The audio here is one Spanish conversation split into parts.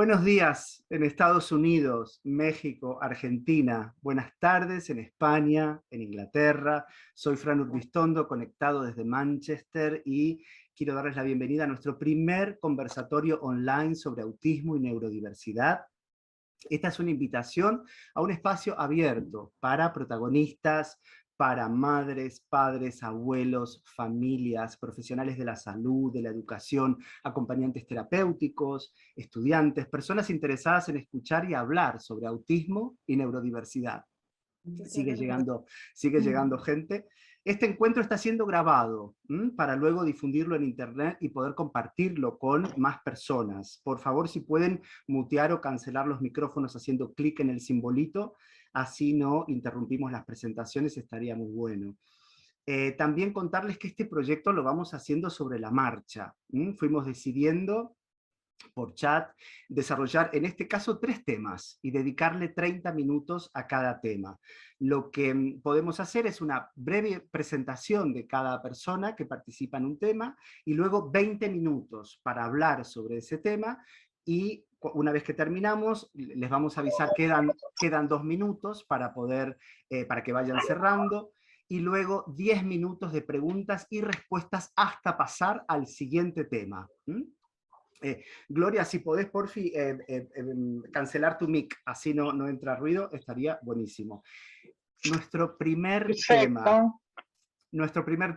Buenos días en Estados Unidos, México, Argentina. Buenas tardes en España, en Inglaterra. Soy Fran Urbistondo, conectado desde Manchester y quiero darles la bienvenida a nuestro primer conversatorio online sobre autismo y neurodiversidad. Esta es una invitación a un espacio abierto para protagonistas, para madres, padres, abuelos, familias, profesionales de la salud, de la educación, acompañantes terapéuticos, estudiantes, personas interesadas en escuchar y hablar sobre autismo y neurodiversidad. Sigue llegando gente. Este encuentro está siendo grabado para luego difundirlo en internet y poder compartirlo con más personas. Por favor, si pueden mutear o cancelar los micrófonos haciendo clic en el simbolito, así no interrumpimos las presentaciones, estaría muy bueno. También contarles que este proyecto lo vamos haciendo sobre la marcha. Fuimos decidiendo por chat, desarrollar en este caso 3 temas y dedicarle 30 minutos a cada tema. Lo que podemos hacer es una breve presentación de cada persona que participa en un tema y luego 20 minutos para hablar sobre ese tema, y una vez que terminamos les vamos a avisar que quedan 2 minutos para para que vayan cerrando, y luego 10 minutos de preguntas y respuestas hasta pasar al siguiente tema. Gloria, si podés, porfi, cancelar tu mic, así no entra ruido, estaría buenísimo. Nuestro primer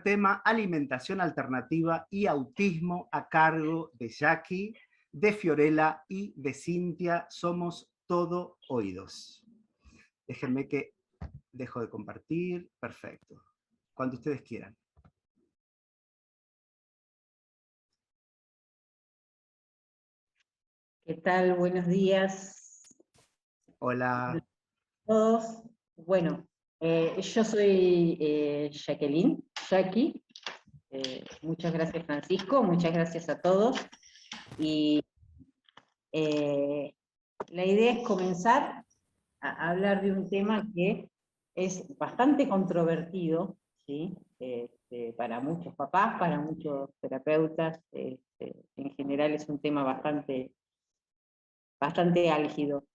tema, alimentación alternativa y autismo, a cargo de Jackie, de Fiorella y de Cintia. Somos todo oídos. Déjenme que dejo de compartir. Perfecto. Cuando ustedes quieran. ¿Qué tal? Buenos días. Hola. Hola a todos. Bueno, yo soy Jackie. Muchas gracias, Francisco, muchas gracias a todos. Y la idea es comenzar a hablar de un tema que es bastante controvertido, ¿sí? Para muchos papás, para muchos terapeutas, en general es un tema bastante álgido.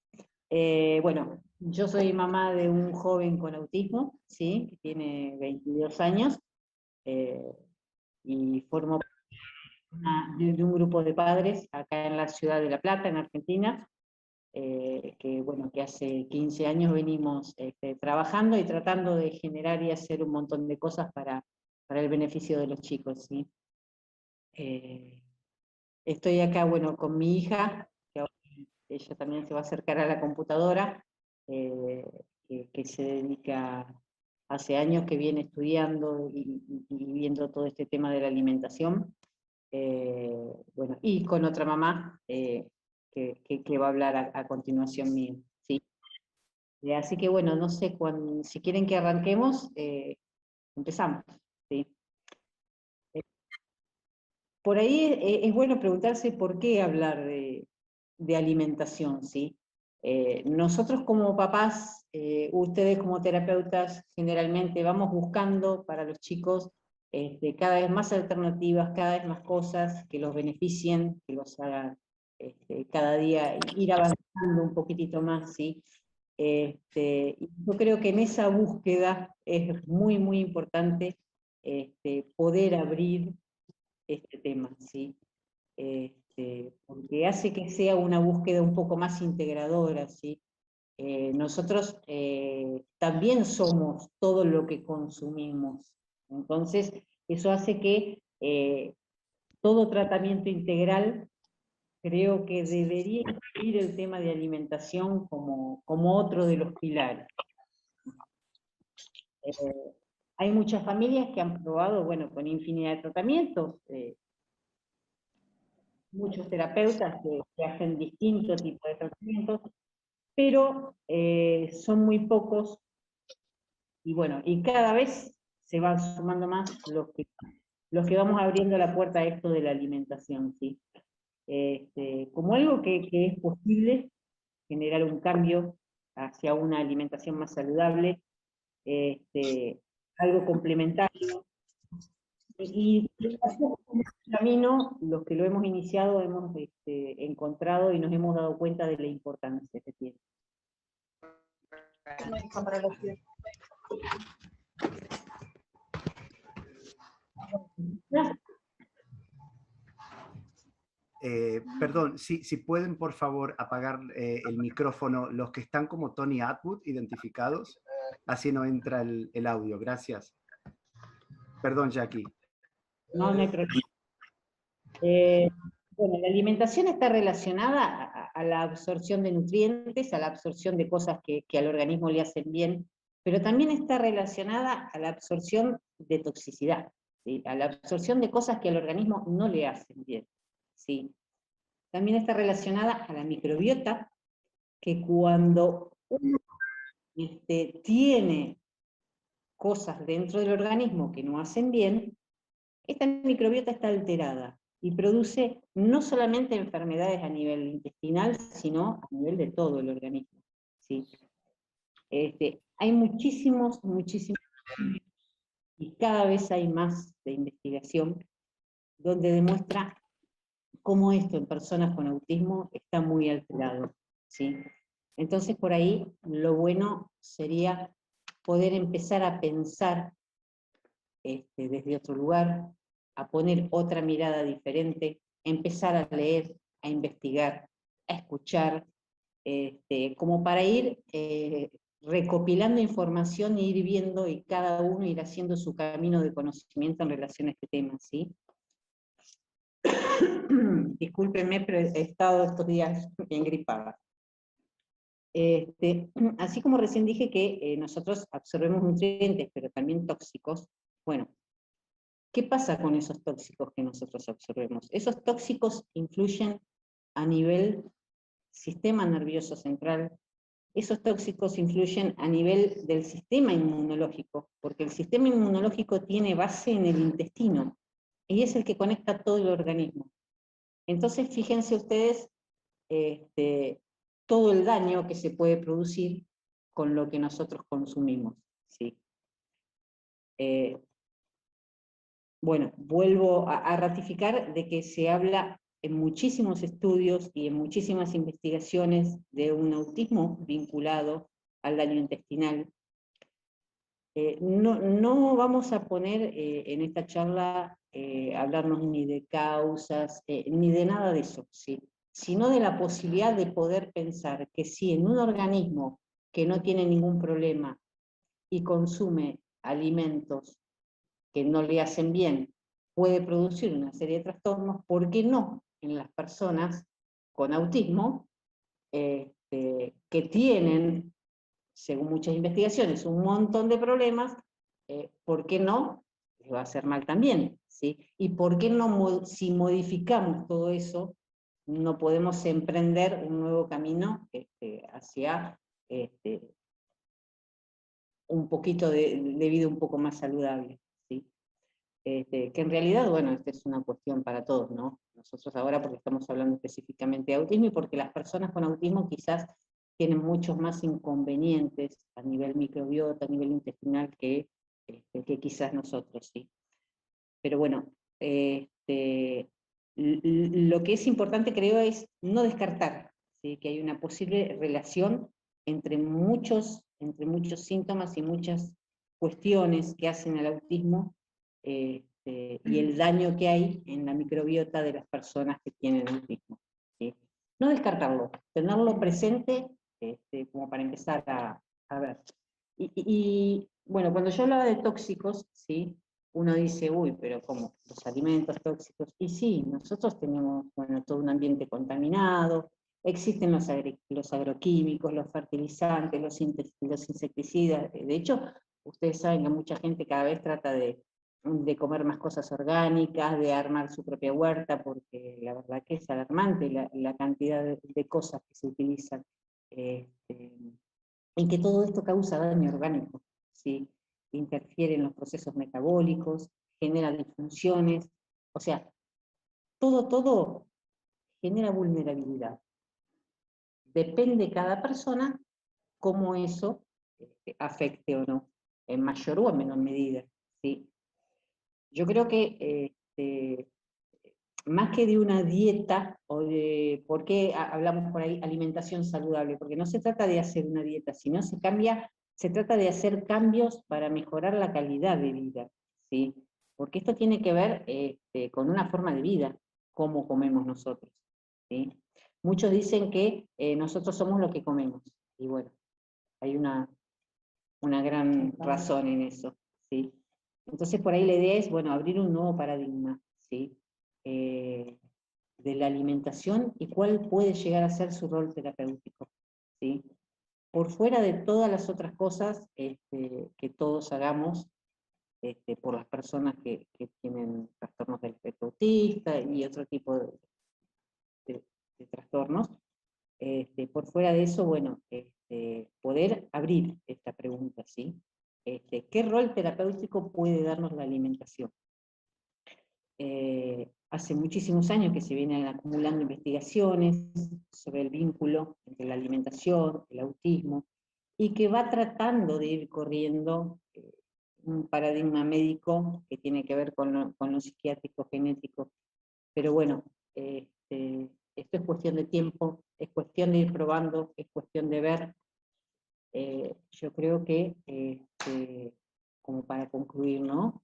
Bueno, yo soy mamá de un joven con autismo, ¿sí? Que tiene 22 años, y formo de un grupo de padres acá en la ciudad de La Plata, en Argentina, que hace 15 años venimos trabajando y tratando de generar y hacer un montón de cosas para el beneficio de los chicos, ¿sí? Estoy acá, bueno, con mi hija, que ahora ella también se va a acercar a la computadora, que se dedica, hace años que viene estudiando y viendo todo este tema de la alimentación, bueno, y con otra mamá que va a hablar a continuación mío, ¿sí? Así que bueno, no sé, si quieren que arranquemos, empezamos, ¿sí? Por ahí es bueno preguntarse por qué hablar de alimentación, ¿sí? Nosotros como papás, ustedes como terapeutas, generalmente vamos buscando para los chicos cada vez más alternativas, cada vez más cosas que los beneficien, que los hagan cada día ir avanzando un poquitito más, ¿sí? Yo creo que en esa búsqueda es muy importante poder abrir este tema, ¿sí? Porque hace que sea una búsqueda un poco más integradora, ¿sí? Nosotros también somos todo lo que consumimos, entonces eso hace que todo tratamiento integral, creo que debería incluir el tema de alimentación como otro de los pilares. Hay muchas familias que han probado, bueno, con infinidad de tratamientos, muchos terapeutas que hacen distintos tipos de tratamientos, pero son muy pocos, y bueno, y cada vez se van sumando más los que vamos abriendo la puerta a esto de la alimentación, ¿sí? Como algo que es posible generar un cambio hacia una alimentación más saludable, algo complementario, Y en este camino, los que lo hemos iniciado, hemos encontrado y nos hemos dado cuenta de la importancia que tiene. Perdón, si pueden por favor apagar el micrófono los que están como Tony Atwood identificados, así no entra el audio. Gracias. Perdón, Jackie. No, no hay problema. Bueno, la alimentación está relacionada a la absorción de nutrientes, a la absorción de cosas que al organismo le hacen bien, pero también está relacionada a la absorción de toxicidad, ¿sí? A la absorción de cosas que al organismo no le hacen bien, ¿sí? También está relacionada a la microbiota, que cuando uno tiene cosas dentro del organismo que no hacen bien, esta microbiota está alterada y produce no solamente enfermedades a nivel intestinal, sino a nivel de todo el organismo, ¿sí? Hay muchísimos, y cada vez hay más de investigación donde demuestra cómo esto en personas con autismo está muy alterado, ¿sí? Entonces por ahí lo bueno sería poder empezar a pensar desde otro lugar, a poner otra mirada diferente, empezar a leer, a investigar, a escuchar, como para ir recopilando información e ir viendo y cada uno ir haciendo su camino de conocimiento en relación a este tema, ¿sí? Discúlpenme, pero he estado estos días bien gripada. Así como recién dije que nosotros absorbemos nutrientes, pero también tóxicos, bueno, ¿qué pasa con esos tóxicos que nosotros absorbemos? Esos tóxicos influyen a nivel sistema nervioso central, esos tóxicos influyen a nivel del sistema inmunológico, porque el sistema inmunológico tiene base en el intestino, y es el que conecta todo el organismo. Entonces, fíjense ustedes todo el daño que se puede producir con lo que nosotros consumimos, ¿sí? Bueno, vuelvo a ratificar de que se habla en muchísimos estudios y en muchísimas investigaciones de un autismo vinculado al daño intestinal. No vamos a poner en esta charla hablarnos ni de causas, ni de nada de eso, ¿sí? Sino de la posibilidad de poder pensar que si en un organismo que no tiene ningún problema y consume alimentos que no le hacen bien, puede producir una serie de trastornos, ¿por qué no en las personas con autismo que tienen, según muchas investigaciones, un montón de problemas, ¿por qué no les va a hacer mal también? ¿Sí? ¿Y por qué no, si modificamos todo eso, no podemos emprender un nuevo camino hacia un poquito de vida un poco más saludable? ¿Sí? Que en realidad, bueno, esta es una cuestión para todos, ¿no? Nosotros ahora porque estamos hablando específicamente de autismo y porque las personas con autismo quizás tienen muchos más inconvenientes a nivel microbiota, a nivel intestinal que quizás nosotros, ¿sí? Pero bueno, lo que es importante creo es no descartar, ¿sí? Que hay una posible relación entre muchos síntomas y muchas cuestiones que hacen al autismo y el daño que hay en la microbiota de las personas que tienen autismo, ¿sí? No descartarlo, tenerlo presente como para empezar a ver. Y bueno, cuando yo hablaba de tóxicos, ¿sí? Uno dice, uy, pero ¿cómo? Los alimentos tóxicos. Y sí, nosotros tenemos, bueno, todo un ambiente contaminado, existen los agroquímicos, los fertilizantes, los insecticidas. De hecho, ustedes saben que mucha gente cada vez trata de comer más cosas orgánicas, de armar su propia huerta, porque la verdad que es alarmante la cantidad de cosas que se utilizan. Y que todo esto causa daño orgánico, ¿sí? Interfiere en los procesos metabólicos, genera disfunciones, o sea, todo genera vulnerabilidad. Depende cada persona cómo eso afecte o no, en mayor o en menor medida, ¿sí? yo creo que más que de una dieta, o de por qué hablamos por ahí alimentación saludable, porque no se trata de hacer una dieta, sino se trata de hacer cambios para mejorar la calidad de vida, ¿sí? Porque esto tiene que ver con una forma de vida, cómo comemos nosotros, ¿sí? Muchos dicen que nosotros somos lo que comemos, y bueno, hay una gran razón en eso, ¿sí? Entonces por ahí la idea es, bueno, abrir un nuevo paradigma, ¿sí? De la alimentación y cuál puede llegar a ser su rol terapéutico, ¿sí? Por fuera de todas las otras cosas que todos hagamos por las personas que tienen trastornos del espectro autista y otro tipo de trastornos, por fuera de eso, bueno, poder abrir esta pregunta, ¿sí? ¿Qué rol terapéutico puede darnos la alimentación? Hace muchísimos años que se vienen acumulando investigaciones sobre el vínculo entre la alimentación, el autismo, y que va tratando de ir corriendo un paradigma médico que tiene que ver con lo psiquiátrico, genético, pero bueno, esto es cuestión de tiempo, es cuestión de ir probando, es cuestión de ver. Yo creo que, como para concluir, ¿no?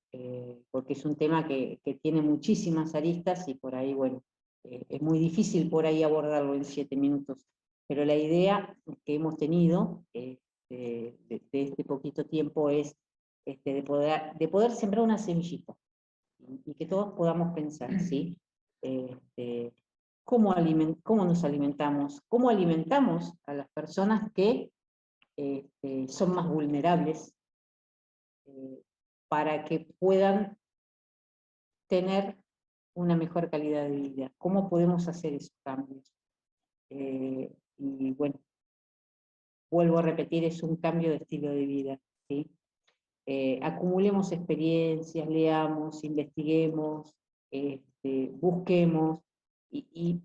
Porque es un tema que tiene muchísimas aristas y por ahí, bueno, es muy difícil por ahí abordarlo en 7 minutos, pero la idea que hemos tenido de este poquito tiempo es de poder sembrar una semillita y que todos podamos pensar, ¿sí? ¿Cómo nos alimentamos? ¿Cómo alimentamos a las personas que son más vulnerables para que puedan tener una mejor calidad de vida? ¿Cómo podemos hacer esos cambios? Y bueno, vuelvo a repetir, es un cambio de estilo de vida, ¿sí? Acumulemos experiencias, leamos, investiguemos, busquemos,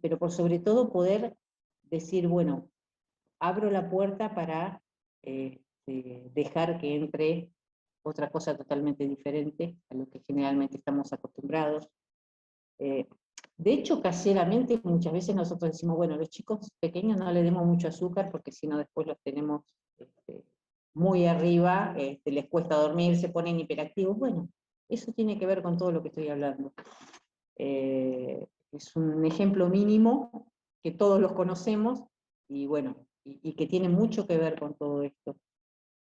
pero por sobre todo poder decir, bueno, abro la puerta para dejar que entre otra cosa totalmente diferente a lo que generalmente estamos acostumbrados. De hecho, caseramente muchas veces nosotros decimos, bueno, a los chicos pequeños no le demos mucho azúcar porque si no después los tenemos muy arriba, les cuesta dormir, se ponen hiperactivos. Bueno, eso tiene que ver con todo lo que estoy hablando. Es un ejemplo mínimo que todos los conocemos y bueno, y que tiene mucho que ver con todo esto.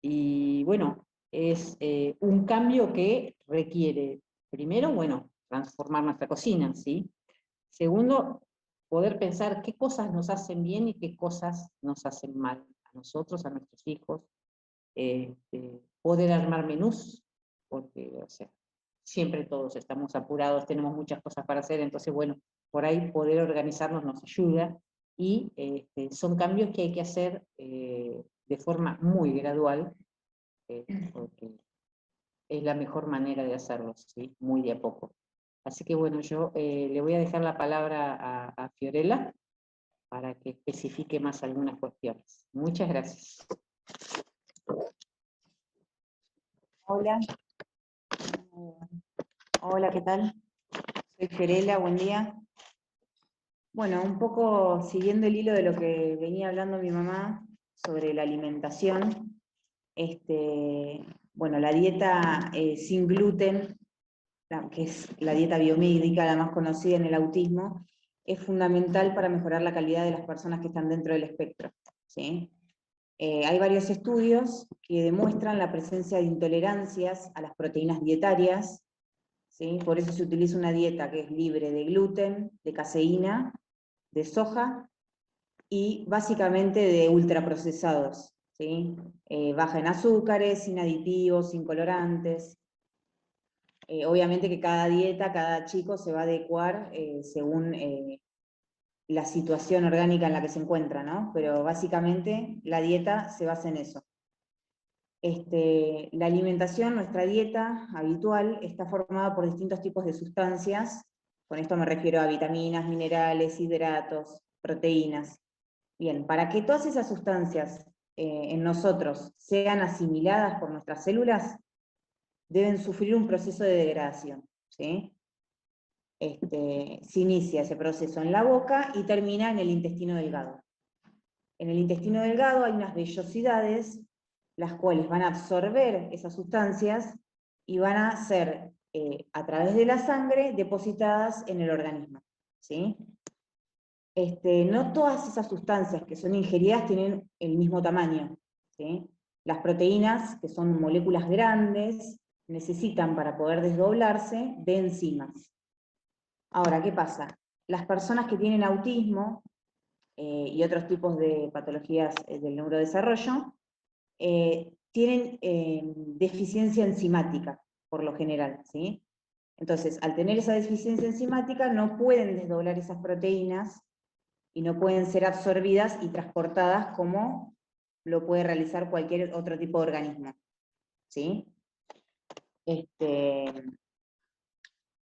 Y bueno, es un cambio que requiere, primero, bueno, transformar nuestra cocina, ¿sí? Segundo, poder pensar qué cosas nos hacen bien y qué cosas nos hacen mal a nosotros, a nuestros hijos. Poder armar menús, porque, o sea, siempre todos estamos apurados, tenemos muchas cosas para hacer, entonces, bueno, por ahí poder organizarnos nos ayuda, y son cambios que hay que hacer de forma muy gradual, porque es la mejor manera de hacerlo, ¿sí? Muy de a poco. Así que bueno, yo le voy a dejar la palabra a Fiorella para que especifique más algunas cuestiones. Muchas gracias. Hola. Hola, ¿qué tal? Soy Fiorella, buen día. Bueno, un poco siguiendo el hilo de lo que venía hablando mi mamá sobre la alimentación, bueno, la dieta sin gluten, que es la dieta biomédica, la más conocida en el autismo, es fundamental para mejorar la calidad de las personas que están dentro del espectro, ¿sí? Hay varios estudios que demuestran la presencia de intolerancias a las proteínas dietarias, ¿sí? Por eso se utiliza una dieta que es libre de gluten, de caseína, de soja y básicamente de ultraprocesados, ¿sí? Baja en azúcares, sin aditivos, sin colorantes. Obviamente que cada dieta, cada chico se va a adecuar según la situación orgánica en la que se encuentra, ¿no? Pero básicamente la dieta se basa en eso. La alimentación, nuestra dieta habitual, está formada por distintos tipos de sustancias. Con esto me refiero a vitaminas, minerales, hidratos, proteínas. Bien, para que todas esas sustancias en nosotros sean asimiladas por nuestras células, deben sufrir un proceso de degradación, ¿sí? Se inicia ese proceso en la boca y termina en el intestino delgado. En el intestino delgado hay unas vellosidades, las cuales van a absorber esas sustancias y van a ser, a través de la sangre, depositadas en el organismo, ¿sí? No todas esas sustancias que son ingeridas tienen el mismo tamaño, ¿sí? Las proteínas, que son moléculas grandes, necesitan para poder desdoblarse de enzimas. Ahora, ¿qué pasa? Las personas que tienen autismo y otros tipos de patologías del neurodesarrollo tienen deficiencia enzimática, por lo general, ¿sí? Entonces, al tener esa deficiencia enzimática, no pueden desdoblar esas proteínas y no pueden ser absorbidas y transportadas como lo puede realizar cualquier otro tipo de organismo, ¿sí?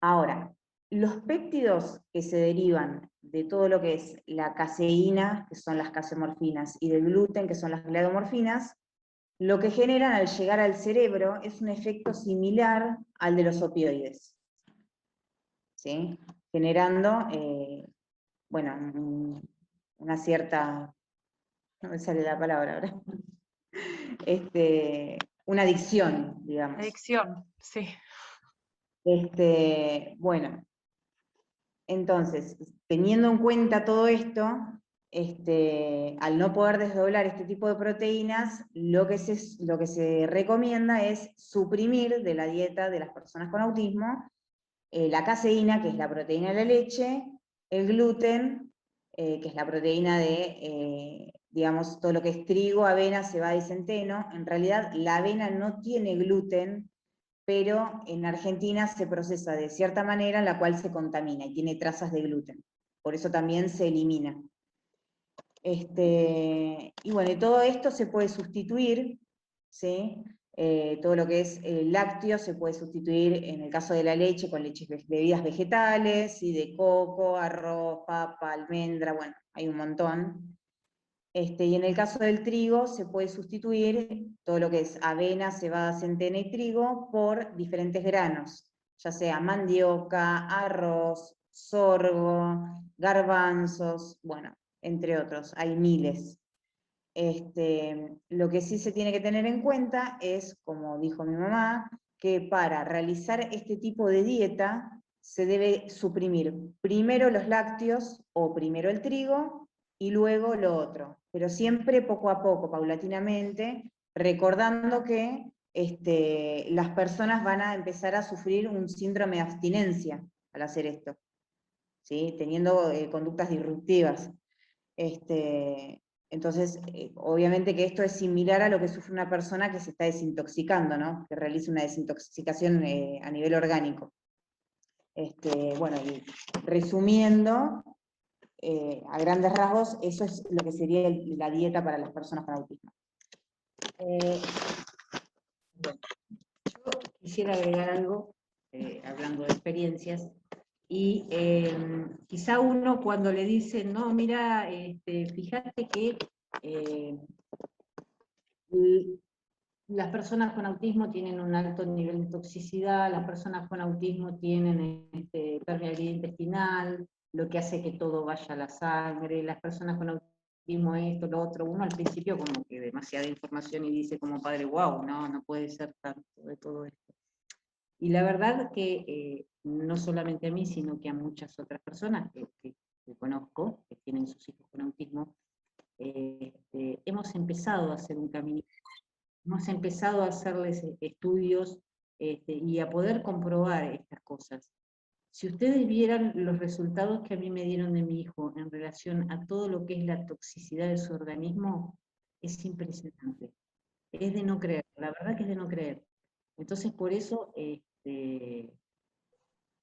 Ahora, los péptidos que se derivan de todo lo que es la caseína, que son las casomorfinas, y del gluten, que son las gliadomorfinas, lo que generan al llegar al cerebro es un efecto similar al de los opioides, ¿sí? Generando, bueno, una cierta, no me sale la palabra ahora, una adicción, digamos. Adicción, sí. Bueno, entonces, teniendo en cuenta todo esto, al no poder desdoblar este tipo de proteínas, lo que se recomienda es suprimir de la dieta de las personas con autismo la caseína, que es la proteína de la leche, el gluten, que es la proteína de, digamos, todo lo que es trigo, avena, cebada y centeno. En realidad, la avena no tiene gluten, pero en Argentina se procesa de cierta manera en la cual se contamina y tiene trazas de gluten. Por eso también se elimina. Y bueno, y todo esto se puede sustituir, ¿sí? Todo lo que es lácteo se puede sustituir, en el caso de la leche, con bebidas vegetales, ¿sí? De coco, arroz, papa, almendra, bueno, hay un montón. Y en el caso del trigo se puede sustituir todo lo que es avena, cebada, centeno y trigo por diferentes granos, ya sea mandioca, arroz, sorgo, garbanzos, bueno, entre otros, hay miles. Lo que sí se tiene que tener en cuenta es, como dijo mi mamá, que para realizar este tipo de dieta se debe suprimir primero los lácteos o primero el trigo y luego lo otro, pero siempre poco a poco, paulatinamente, recordando que las personas van a empezar a sufrir un síndrome de abstinencia al hacer esto, ¿sí? Teniendo conductas disruptivas. Entonces, obviamente que esto es similar a lo que sufre una persona que se está desintoxicando, ¿no? Que realiza una desintoxicación a nivel orgánico. Bueno, y resumiendo, a grandes rasgos, eso es lo que sería la dieta para las personas con autismo. Bueno, yo quisiera agregar algo, hablando de experiencias, y quizá uno cuando le dice, no, mira, fíjate que las personas con autismo tienen un alto nivel de toxicidad, las personas con autismo tienen permeabilidad intestinal, lo que hace que todo vaya a la sangre, las personas con autismo esto, lo otro, uno al principio como que demasiada información y dice como padre, wow, no puede ser tanto de todo esto. Y la verdad que no solamente a mí, sino que a muchas otras personas que conozco, que tienen sus hijos con autismo, hemos empezado a hacer un camino. Hemos empezado a hacerles estudios y a poder comprobar estas cosas. Si ustedes vieran los resultados que a mí me dieron de mi hijo en relación a todo lo que es la toxicidad de su organismo, es impresionante. Es de no creer, la verdad que es de no creer. Entonces, por eso,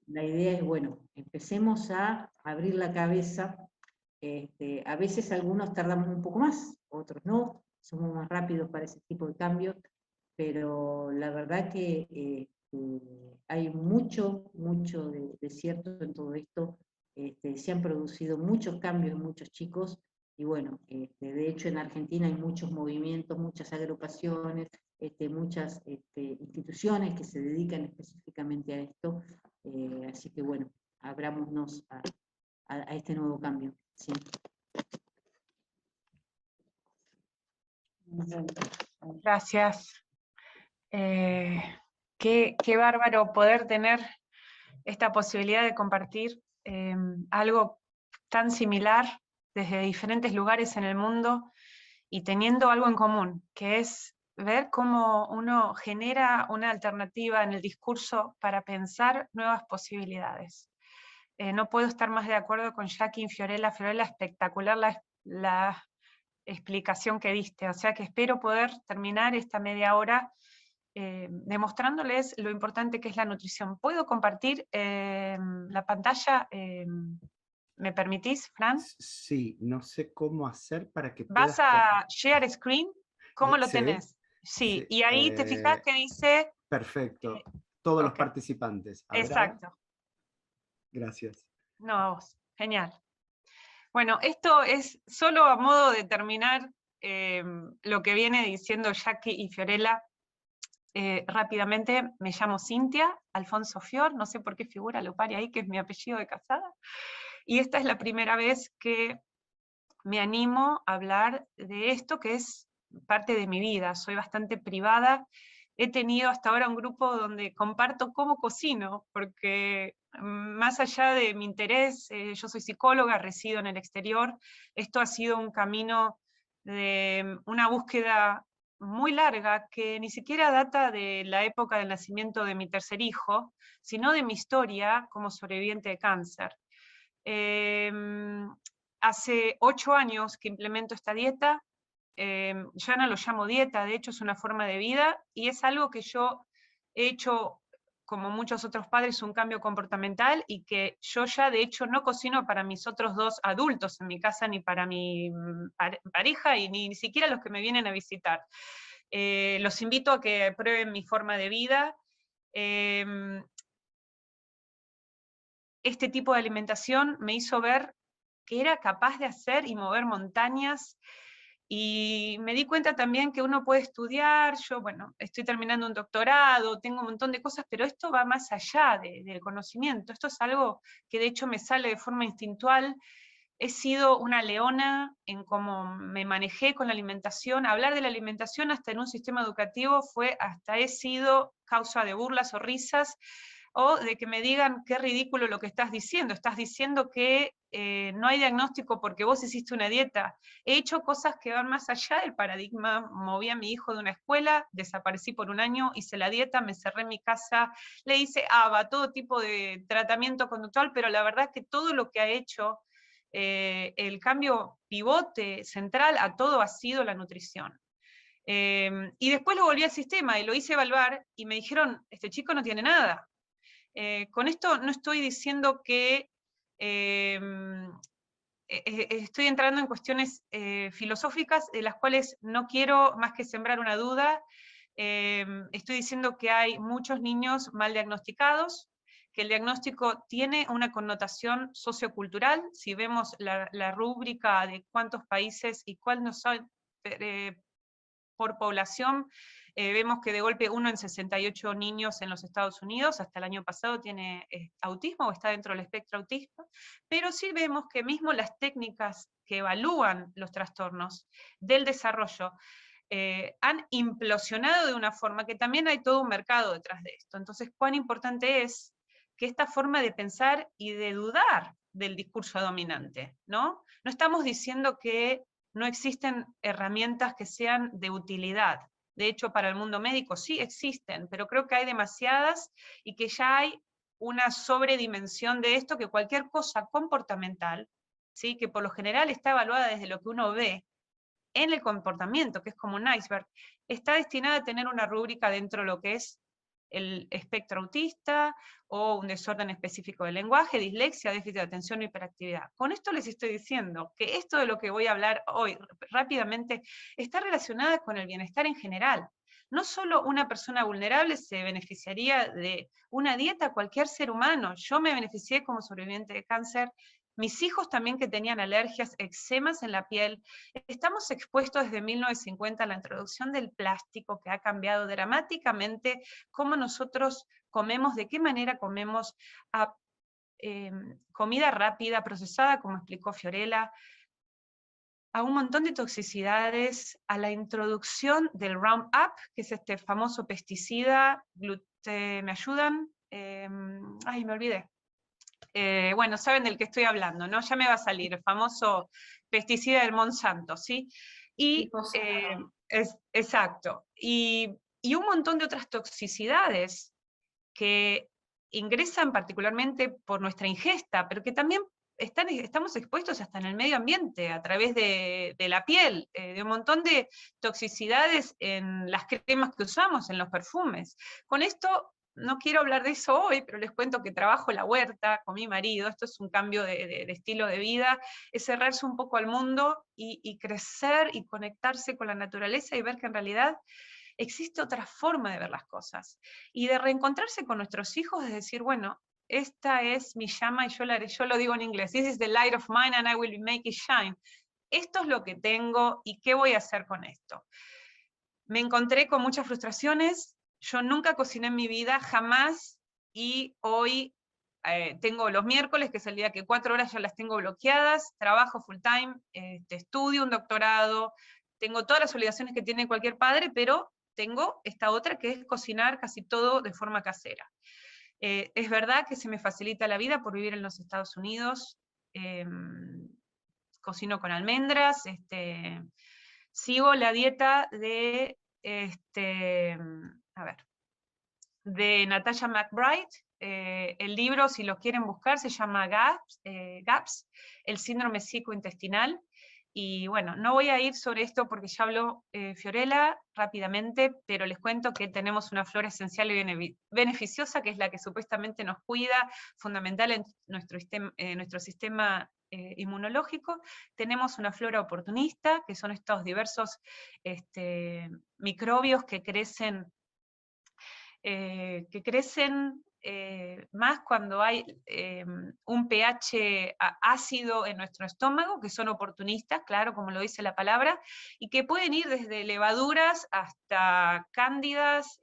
la idea es, bueno, empecemos a abrir la cabeza. A veces algunos tardamos un poco más, otros no, somos más rápidos para ese tipo de cambios, pero la verdad que hay mucho de cierto en todo esto. Se han producido muchos cambios en muchos chicos, y bueno, de hecho en Argentina hay muchos movimientos, muchas agrupaciones, muchas instituciones que se dedican específicamente a esto, Así que bueno, abrámonos a este nuevo cambio. ¿Sí? Gracias. Qué bárbaro poder tener esta posibilidad de compartir algo tan similar desde diferentes lugares en el mundo y teniendo algo en común, que es ver cómo uno genera una alternativa en el discurso para pensar nuevas posibilidades. No puedo estar más de acuerdo con Jackie y Fiorella. Fiorella, espectacular la explicación que diste, o sea que espero poder terminar esta media hora demostrándoles lo importante que es la nutrición. ¿Puedo compartir la pantalla? ¿Me permitís, Fran? Sí, no sé cómo hacer para que ¿Vas puedas... a share screen? ¿Cómo lo ¿Se ve? tenés? Sí, Sí, y ahí te fijas que dice... perfecto. Todos los ok, participantes. A ver ahora. exacto. Gracias. No, genial. Bueno, esto es solo a modo de terminar lo que viene diciendo Jackie y Fiorella. Rápidamente, me llamo Cintia Alfonso Fior, no sé por qué figura Lopari ahí, que es mi apellido de casada, y esta es la primera vez que me animo a hablar de esto, que es parte de mi vida. Soy bastante privada, he tenido hasta ahora un grupo donde comparto cómo cocino, porque más allá de mi interés, yo soy psicóloga, resido en el exterior, esto ha sido un camino de una búsqueda muy larga, que ni siquiera data de la época del nacimiento de mi tercer hijo, sino de mi historia como sobreviviente de cáncer. Hace 8 años que implemento esta dieta, ya no lo llamo dieta, de hecho es una forma de vida, y es algo que yo he hecho, como muchos otros padres, un cambio comportamental, y que yo ya de hecho no cocino para mis otros 2 adultos en mi casa, ni para mi pareja, y ni siquiera los que me vienen a visitar. Los invito a que prueben mi forma de vida. Este tipo de alimentación me hizo ver que era capaz de hacer y mover montañas, y me di cuenta también que uno puede estudiar. Yo, bueno, estoy terminando un doctorado, tengo un montón de cosas, pero esto va más allá del conocimiento. Esto es algo que de hecho me sale de forma instintual. He sido una leona en cómo me manejé con la alimentación. Hablar de la alimentación hasta en un sistema educativo hasta he sido causa de burlas o risas, o de que me digan qué ridículo lo que estás diciendo que no hay diagnóstico porque vos hiciste una dieta. He hecho cosas que van más allá del paradigma. Moví a mi hijo de una escuela, desaparecí por un año, hice la dieta, me cerré en mi casa, le hice ABA, todo tipo de tratamiento conductual, pero la verdad es que todo lo que ha hecho el cambio pivote central a todo ha sido la nutrición. Y después lo volví al sistema y lo hice evaluar, y me dijeron, este chico no tiene nada. Con esto no estoy diciendo que estoy entrando en cuestiones filosóficas, de las cuales no quiero más que sembrar una duda. Estoy diciendo que hay muchos niños mal diagnosticados, que el diagnóstico tiene una connotación sociocultural. Si vemos la rúbrica de cuántos países y cuál no son por población, vemos que de golpe 1 en 68 niños en los Estados Unidos hasta el año pasado tiene autismo o está dentro del espectro autista, pero sí vemos que mismo las técnicas que evalúan los trastornos del desarrollo han implosionado de una forma que también hay todo un mercado detrás de esto. Entonces, cuán importante es que esta forma de pensar y de dudar del discurso dominante, ¿no? No estamos diciendo que no existen herramientas que sean de utilidad. De hecho, para el mundo médico sí existen, pero creo que hay demasiadas, y que ya hay una sobredimensión de esto, que cualquier cosa comportamental, ¿sí?, que por lo general está evaluada desde lo que uno ve en el comportamiento, que es como un iceberg, está destinada a tener una rúbrica dentro de lo que es el espectro autista, o un desorden específico del lenguaje, dislexia, déficit de atención o hiperactividad. Con esto les estoy diciendo que esto de lo que voy a hablar hoy rápidamente está relacionada con el bienestar en general. No solo una persona vulnerable se beneficiaría de una dieta, cualquier ser humano. Yo me beneficié como sobreviviente de cáncer, mis hijos también, que tenían alergias, eczemas en la piel. Estamos expuestos desde 1950 a la introducción del plástico, que ha cambiado dramáticamente cómo nosotros comemos, de qué manera comemos, a comida rápida, procesada, como explicó Fiorella, a un montón de toxicidades, a la introducción del Roundup, que es este famoso pesticida, ¿me ayudan? Ay, me olvidé. Bueno, saben del que estoy hablando, ¿no? Ya me va a salir, el famoso pesticida del Monsanto, ¿sí? Y, exacto. Y un montón de otras toxicidades que ingresan particularmente por nuestra ingesta, pero que también estamos expuestos hasta en el medio ambiente, a través de la piel, de un montón de toxicidades en las cremas que usamos, en los perfumes. Con esto no quiero hablar de eso hoy, pero les cuento que trabajo en la huerta con mi marido, esto es un cambio de estilo de vida, es cerrarse un poco al mundo y crecer y conectarse con la naturaleza y ver que en realidad existe otra forma de ver las cosas, y de reencontrarse con nuestros hijos, de decir, bueno, esta es mi llama y yo la haré, yo lo digo en inglés, this is the light of mine and I will make it shine. Esto es lo que tengo y qué voy a hacer con esto. Me encontré con muchas frustraciones, yo nunca cociné en mi vida, jamás, y hoy tengo los miércoles, que es el día que 4 horas ya las tengo bloqueadas, trabajo full time, estudio un doctorado, tengo todas las obligaciones que tiene cualquier padre, pero tengo esta otra que es cocinar casi todo de forma casera. Es verdad que se me facilita la vida por vivir en los Estados Unidos, cocino con almendras, sigo la dieta de, de Natasha McBride. El libro, si lo quieren buscar, se llama GAPS, el síndrome psicointestinal. Y bueno, no voy a ir sobre esto porque ya habló Fiorella rápidamente, pero les cuento que tenemos una flora esencial y beneficiosa, que es la que supuestamente nos cuida, fundamental en nuestro sistema inmunológico. Tenemos una flora oportunista, que son estos diversos microbios que crecen más cuando hay un pH ácido en nuestro estómago, que son oportunistas, claro, como lo dice la palabra, y que pueden ir desde levaduras hasta cándidas,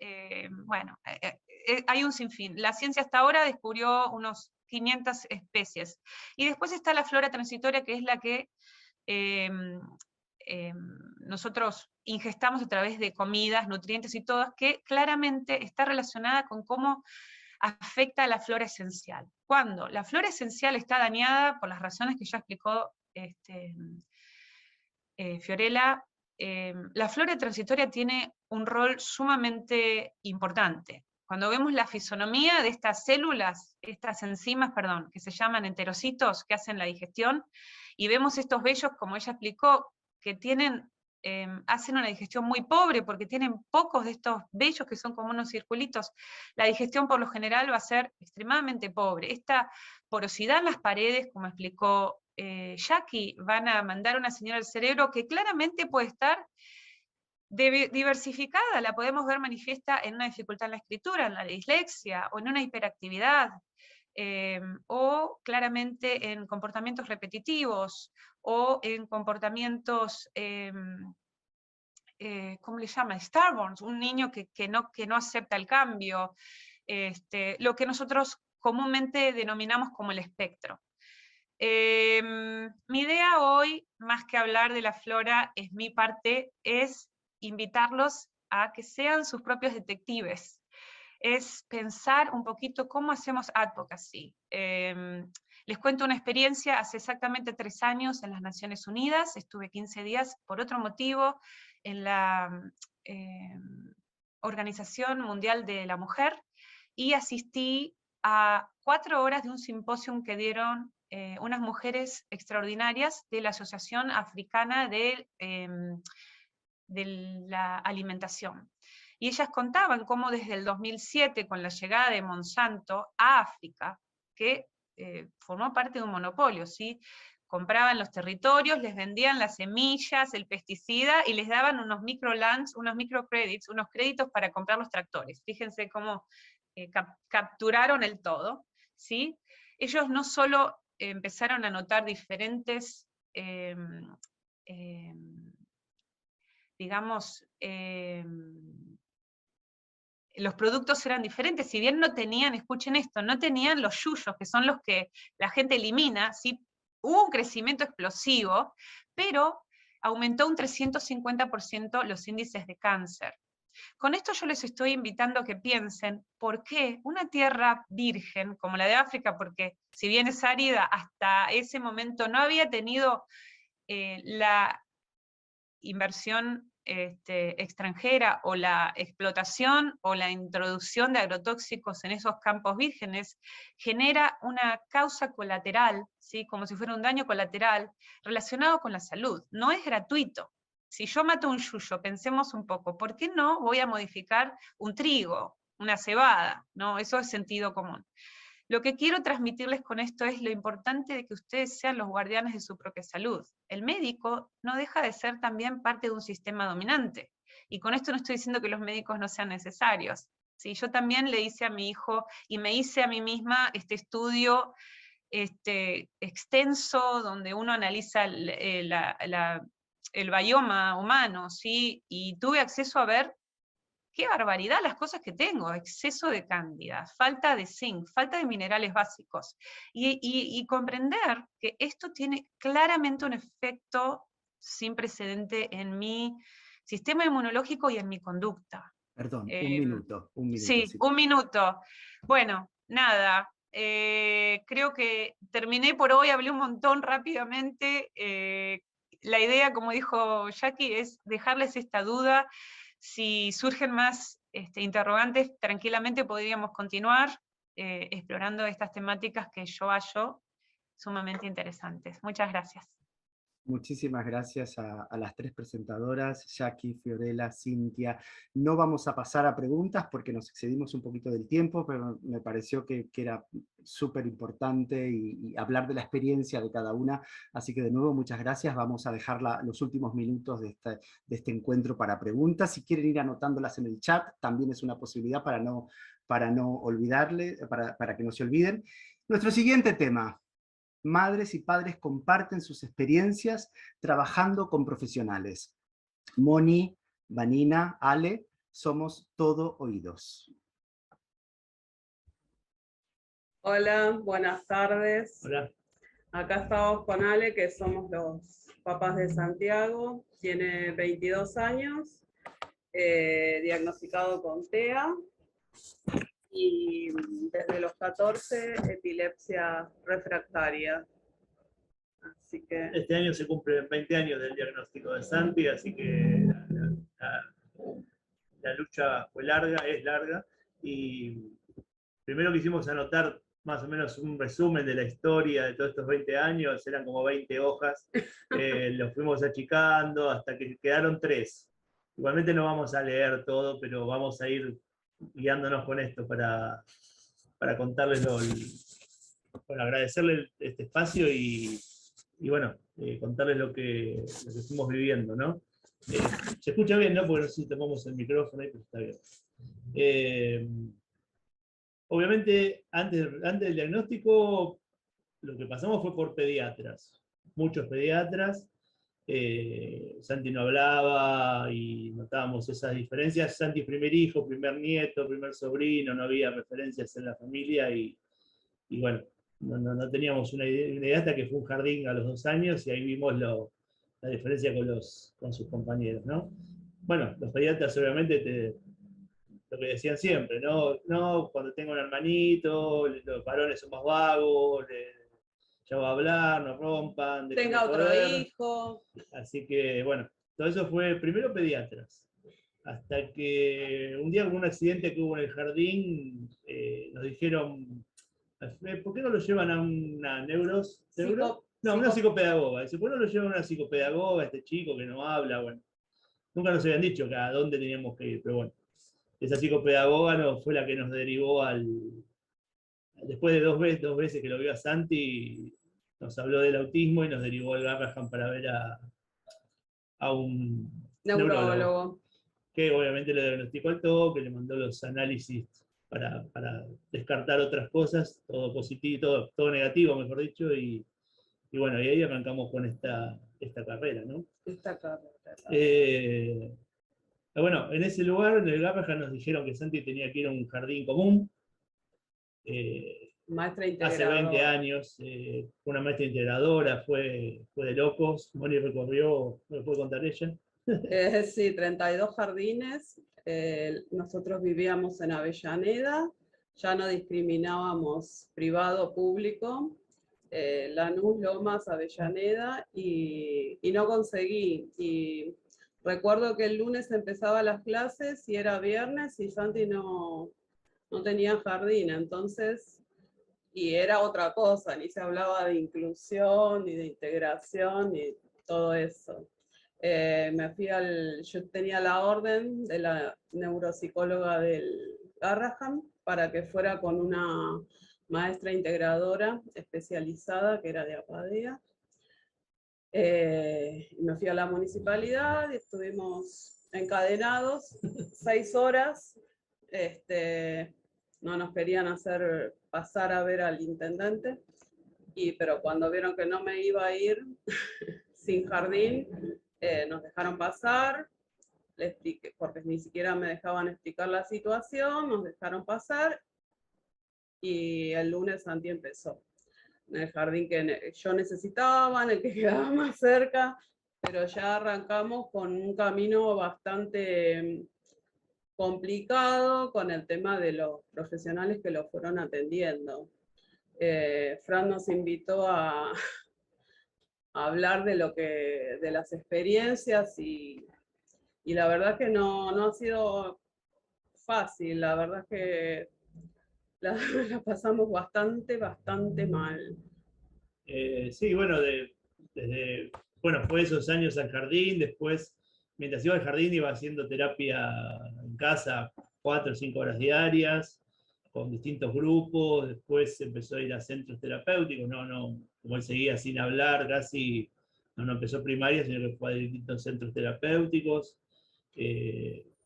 hay un sinfín. La ciencia hasta ahora descubrió unos 500 especies. Y después está la flora transitoria, que es la que nosotros ingestamos a través de comidas, nutrientes y todas, que claramente está relacionada con cómo afecta a la flora esencial. Cuando la flora esencial está dañada, por las razones que ya explicó Fiorella, la flora transitoria tiene un rol sumamente importante. Cuando vemos la fisonomía de estas células, estas enzimas, perdón, que se llaman enterocitos, que hacen la digestión, y vemos estos vellos, como ella explicó, que tienen, hacen una digestión muy pobre, porque tienen pocos de estos vellos, que son como unos circulitos, la digestión por lo general va a ser extremadamente pobre. Esta porosidad en las paredes, como explicó Jackie, van a mandar una señal al cerebro que claramente puede estar diversificada, la podemos ver manifiesta en una dificultad en la escritura, en la dislexia, o en una hiperactividad, o claramente en comportamientos repetitivos, o en comportamientos, ¿cómo le llama? Starborns, un niño que no acepta el cambio, lo que nosotros comúnmente denominamos como el espectro. Mi idea hoy, más que hablar de la flora, es mi parte, es invitarlos a que sean sus propios detectives, es pensar un poquito cómo hacemos advocacy. Les cuento una experiencia, hace exactamente 3 años en las Naciones Unidas, estuve 15 días por otro motivo en la Organización Mundial de la Mujer, y asistí a 4 horas de un simposio que dieron unas mujeres extraordinarias de la Asociación Africana de la Alimentación. Y ellas contaban cómo desde el 2007, con la llegada de Monsanto a África, que formó parte de un monopolio, ¿sí? Compraban los territorios, les vendían las semillas, el pesticida, y les daban unos microlands, unos microcredits, unos créditos para comprar los tractores. Fíjense cómo capturaron el todo, ¿sí? Ellos no solo empezaron a notar diferentes digamos, los productos eran diferentes, si bien no tenían, escuchen esto, no tenían los yuyos, que son los que la gente elimina, ¿sí? Hubo un crecimiento explosivo, pero aumentó un 350% los índices de cáncer. Con esto yo les estoy invitando a que piensen por qué una tierra virgen como la de África, porque si bien es árida, hasta ese momento no había tenido la inversión extranjera o la explotación o la introducción de agrotóxicos en esos campos vírgenes, genera una causa colateral, ¿sí? Como si fuera un daño colateral relacionado con la salud. No es gratuito. Si yo mato un yuyo, pensemos un poco, ¿por qué no voy a modificar un trigo, una cebada? ¿No? Eso es sentido común. Lo que quiero transmitirles con esto es lo importante de que ustedes sean los guardianes de su propia salud. El médico no deja de ser también parte de un sistema dominante. Y con esto no estoy diciendo que los médicos no sean necesarios. ¿Sí? Yo también le hice a mi hijo y me hice a mí misma este estudio extenso donde uno analiza el bioma humano, ¿sí? Y tuve acceso a ver qué barbaridad las cosas que tengo, exceso de cándida, falta de zinc, falta de minerales básicos, y comprender que esto tiene claramente un efecto sin precedente en mi sistema inmunológico y en mi conducta. Perdón, un minuto. Sí, Sí. un minuto. Bueno, nada, creo que terminé por hoy, hablé un montón rápidamente. La idea, como dijo Jackie, es dejarles esta duda. Si surgen más interrogantes, tranquilamente podríamos continuar explorando estas temáticas que yo hallo sumamente interesantes. Muchas gracias. Muchísimas gracias a las tres presentadoras, Jackie, Fiorella, Cintia. No vamos a pasar a preguntas porque nos excedimos un poquito del tiempo, pero me pareció que era súper importante y hablar de la experiencia de cada una. Así que de nuevo, muchas gracias. Vamos a dejar los últimos minutos de este encuentro para preguntas. Si quieren ir anotándolas en el chat, también es una posibilidad para no olvidarle, para que no se olviden. Nuestro siguiente tema. Madres y padres comparten sus experiencias trabajando con profesionales. Moni, Vanina, Ale, somos todo oídos. Hola, buenas tardes. Hola. Acá estamos con Ale, que somos los papás de Santiago. Tiene 22 años, diagnosticado con TEA y desde los 14 epilepsia refractaria. Así que Este año se cumplen 20 años del diagnóstico de Santi, así que la lucha fue larga, es larga, y primero quisimos anotar más o menos un resumen de la historia de todos estos 20 años, eran como 20 hojas, los fuimos achicando hasta que quedaron 3. Igualmente no vamos a leer todo, pero vamos a ir guiándonos con esto para contarles para agradecerle este espacio y bueno, contarles lo que estamos viviendo, ¿no? Se escucha bien, ¿no? Porque no sé si tomamos el micrófono ahí, pero está bien. Obviamente, antes del diagnóstico, lo que pasamos fue por pediatras, muchos pediatras. Santi no hablaba y notábamos esas diferencias. Santi primer hijo, primer nieto, primer sobrino, no había referencias en la familia y bueno, no teníamos una idea hasta que fue un jardín a los 2 años y ahí vimos la diferencia con sus compañeros, ¿no? Bueno, los pediatras obviamente lo que decían siempre, no, cuando tengo un hermanito, los varones son más vagos, ya va a hablar, no rompan, tenga otro hijo. Así que, bueno, todo eso fue primero pediatras. Hasta que un día con un accidente que hubo en el jardín, nos dijeron, ¿por qué no lo llevan a una una psicopedagoga? Dice, ¿por qué no lo llevan a una psicopedagoga, este chico que no habla? Bueno, nunca nos habían dicho a dónde teníamos que ir, pero bueno, esa psicopedagoga fue la que nos derivó después de dos veces que lo vio a Santi, nos habló del autismo y nos derivó al Garrahan para ver a un neurólogo, que obviamente lo diagnosticó al toque, le mandó los análisis para descartar otras cosas, todo positivo, todo negativo, mejor dicho, y bueno, y ahí arrancamos con esta carrera, ¿no? Esta carrera. Bueno, en ese lugar, en el Garrahan, nos dijeron que Santi tenía que ir a un jardín común. Maestra Hace integradora. 20 años, una maestra integradora, fue de locos. Moni recorrió, me puede contar ella. Sí, 32 jardines. Nosotros vivíamos en Avellaneda, ya no discriminábamos privado, público. Lanús, Lomas, Avellaneda, y no conseguí. Y recuerdo que el lunes empezaba las clases y era viernes y Santi no tenía jardín, entonces, y era otra cosa, ni se hablaba de inclusión, ni de integración, ni todo eso. Yo tenía la orden de la neuropsicóloga del Garrahan para que fuera con una maestra integradora especializada que era de Apadea. Me fui a la municipalidad y estuvimos encadenados 6 horas. No nos querían hacer pasar a ver al intendente, pero cuando vieron que no me iba a ir sin jardín, nos dejaron pasar. Le expliqué, porque ni siquiera me dejaban explicar la situación, nos dejaron pasar y el lunes Santi empezó en el jardín que yo necesitaba, en el que quedaba más cerca, pero ya arrancamos con un camino bastante complicado con el tema de los profesionales que lo fueron atendiendo. Fran nos invitó a hablar de las experiencias y la verdad que no ha sido fácil, la verdad que la pasamos bastante mal. Sí, bueno, bueno, fue esos años al jardín, después, mientras iba al jardín, iba haciendo terapia en casa 4 o 5 horas diarias, con distintos grupos, después empezó a ir a centros terapéuticos, como él seguía sin hablar, casi no empezó primaria, sino que fue a distintos centros terapéuticos.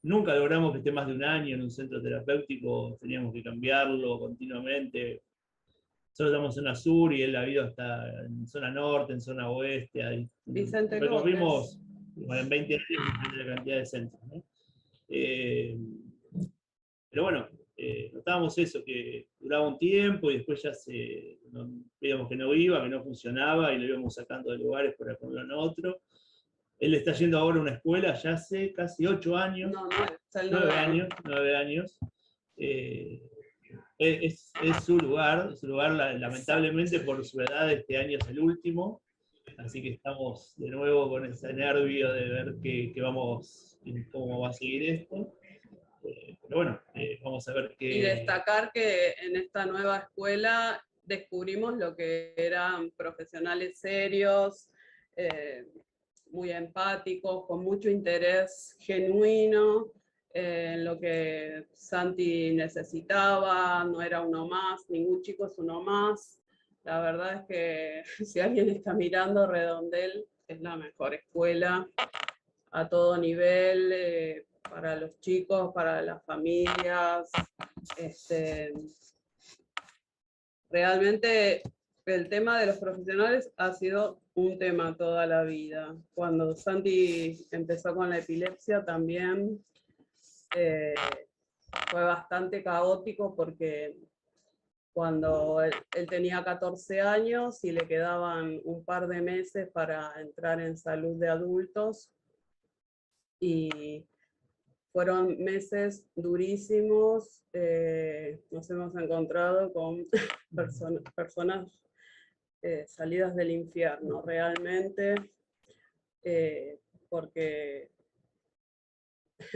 Nunca logramos que esté más de un año en un centro terapéutico, teníamos que cambiarlo continuamente. Nosotros estamos en zona sur y él ha ido hasta en zona norte, en zona oeste. Ahí, Vicente recorrimos López. en 20 años la cantidad de centros, ¿no? Pero bueno, notábamos eso, que duraba un tiempo y después ya veíamos que no iba, que no funcionaba y lo íbamos sacando de lugares para ponerlo en otro. Él está yendo ahora a una escuela ya hace casi 8 años. No, 9 años. Es su lugar, lamentablemente por su edad este año es el último, así que estamos de nuevo con ese nervio de ver cómo va a seguir esto. Pero bueno, vamos a ver qué... Y destacar que en esta nueva escuela descubrimos lo que eran profesionales serios, muy empáticos, con mucho interés genuino en lo que Santi necesitaba, no era uno más, ningún chico es uno más. La verdad es que si alguien está mirando, Redondel es la mejor escuela a todo nivel, para los chicos, para las familias. Realmente el tema de los profesionales ha sido un tema toda la vida. Cuando Santi empezó con la epilepsia también fue bastante caótico porque cuando él tenía 14 años y le quedaban un par de meses para entrar en salud de adultos, y fueron meses durísimos. Nos hemos encontrado con personas salidas del infierno, realmente, porque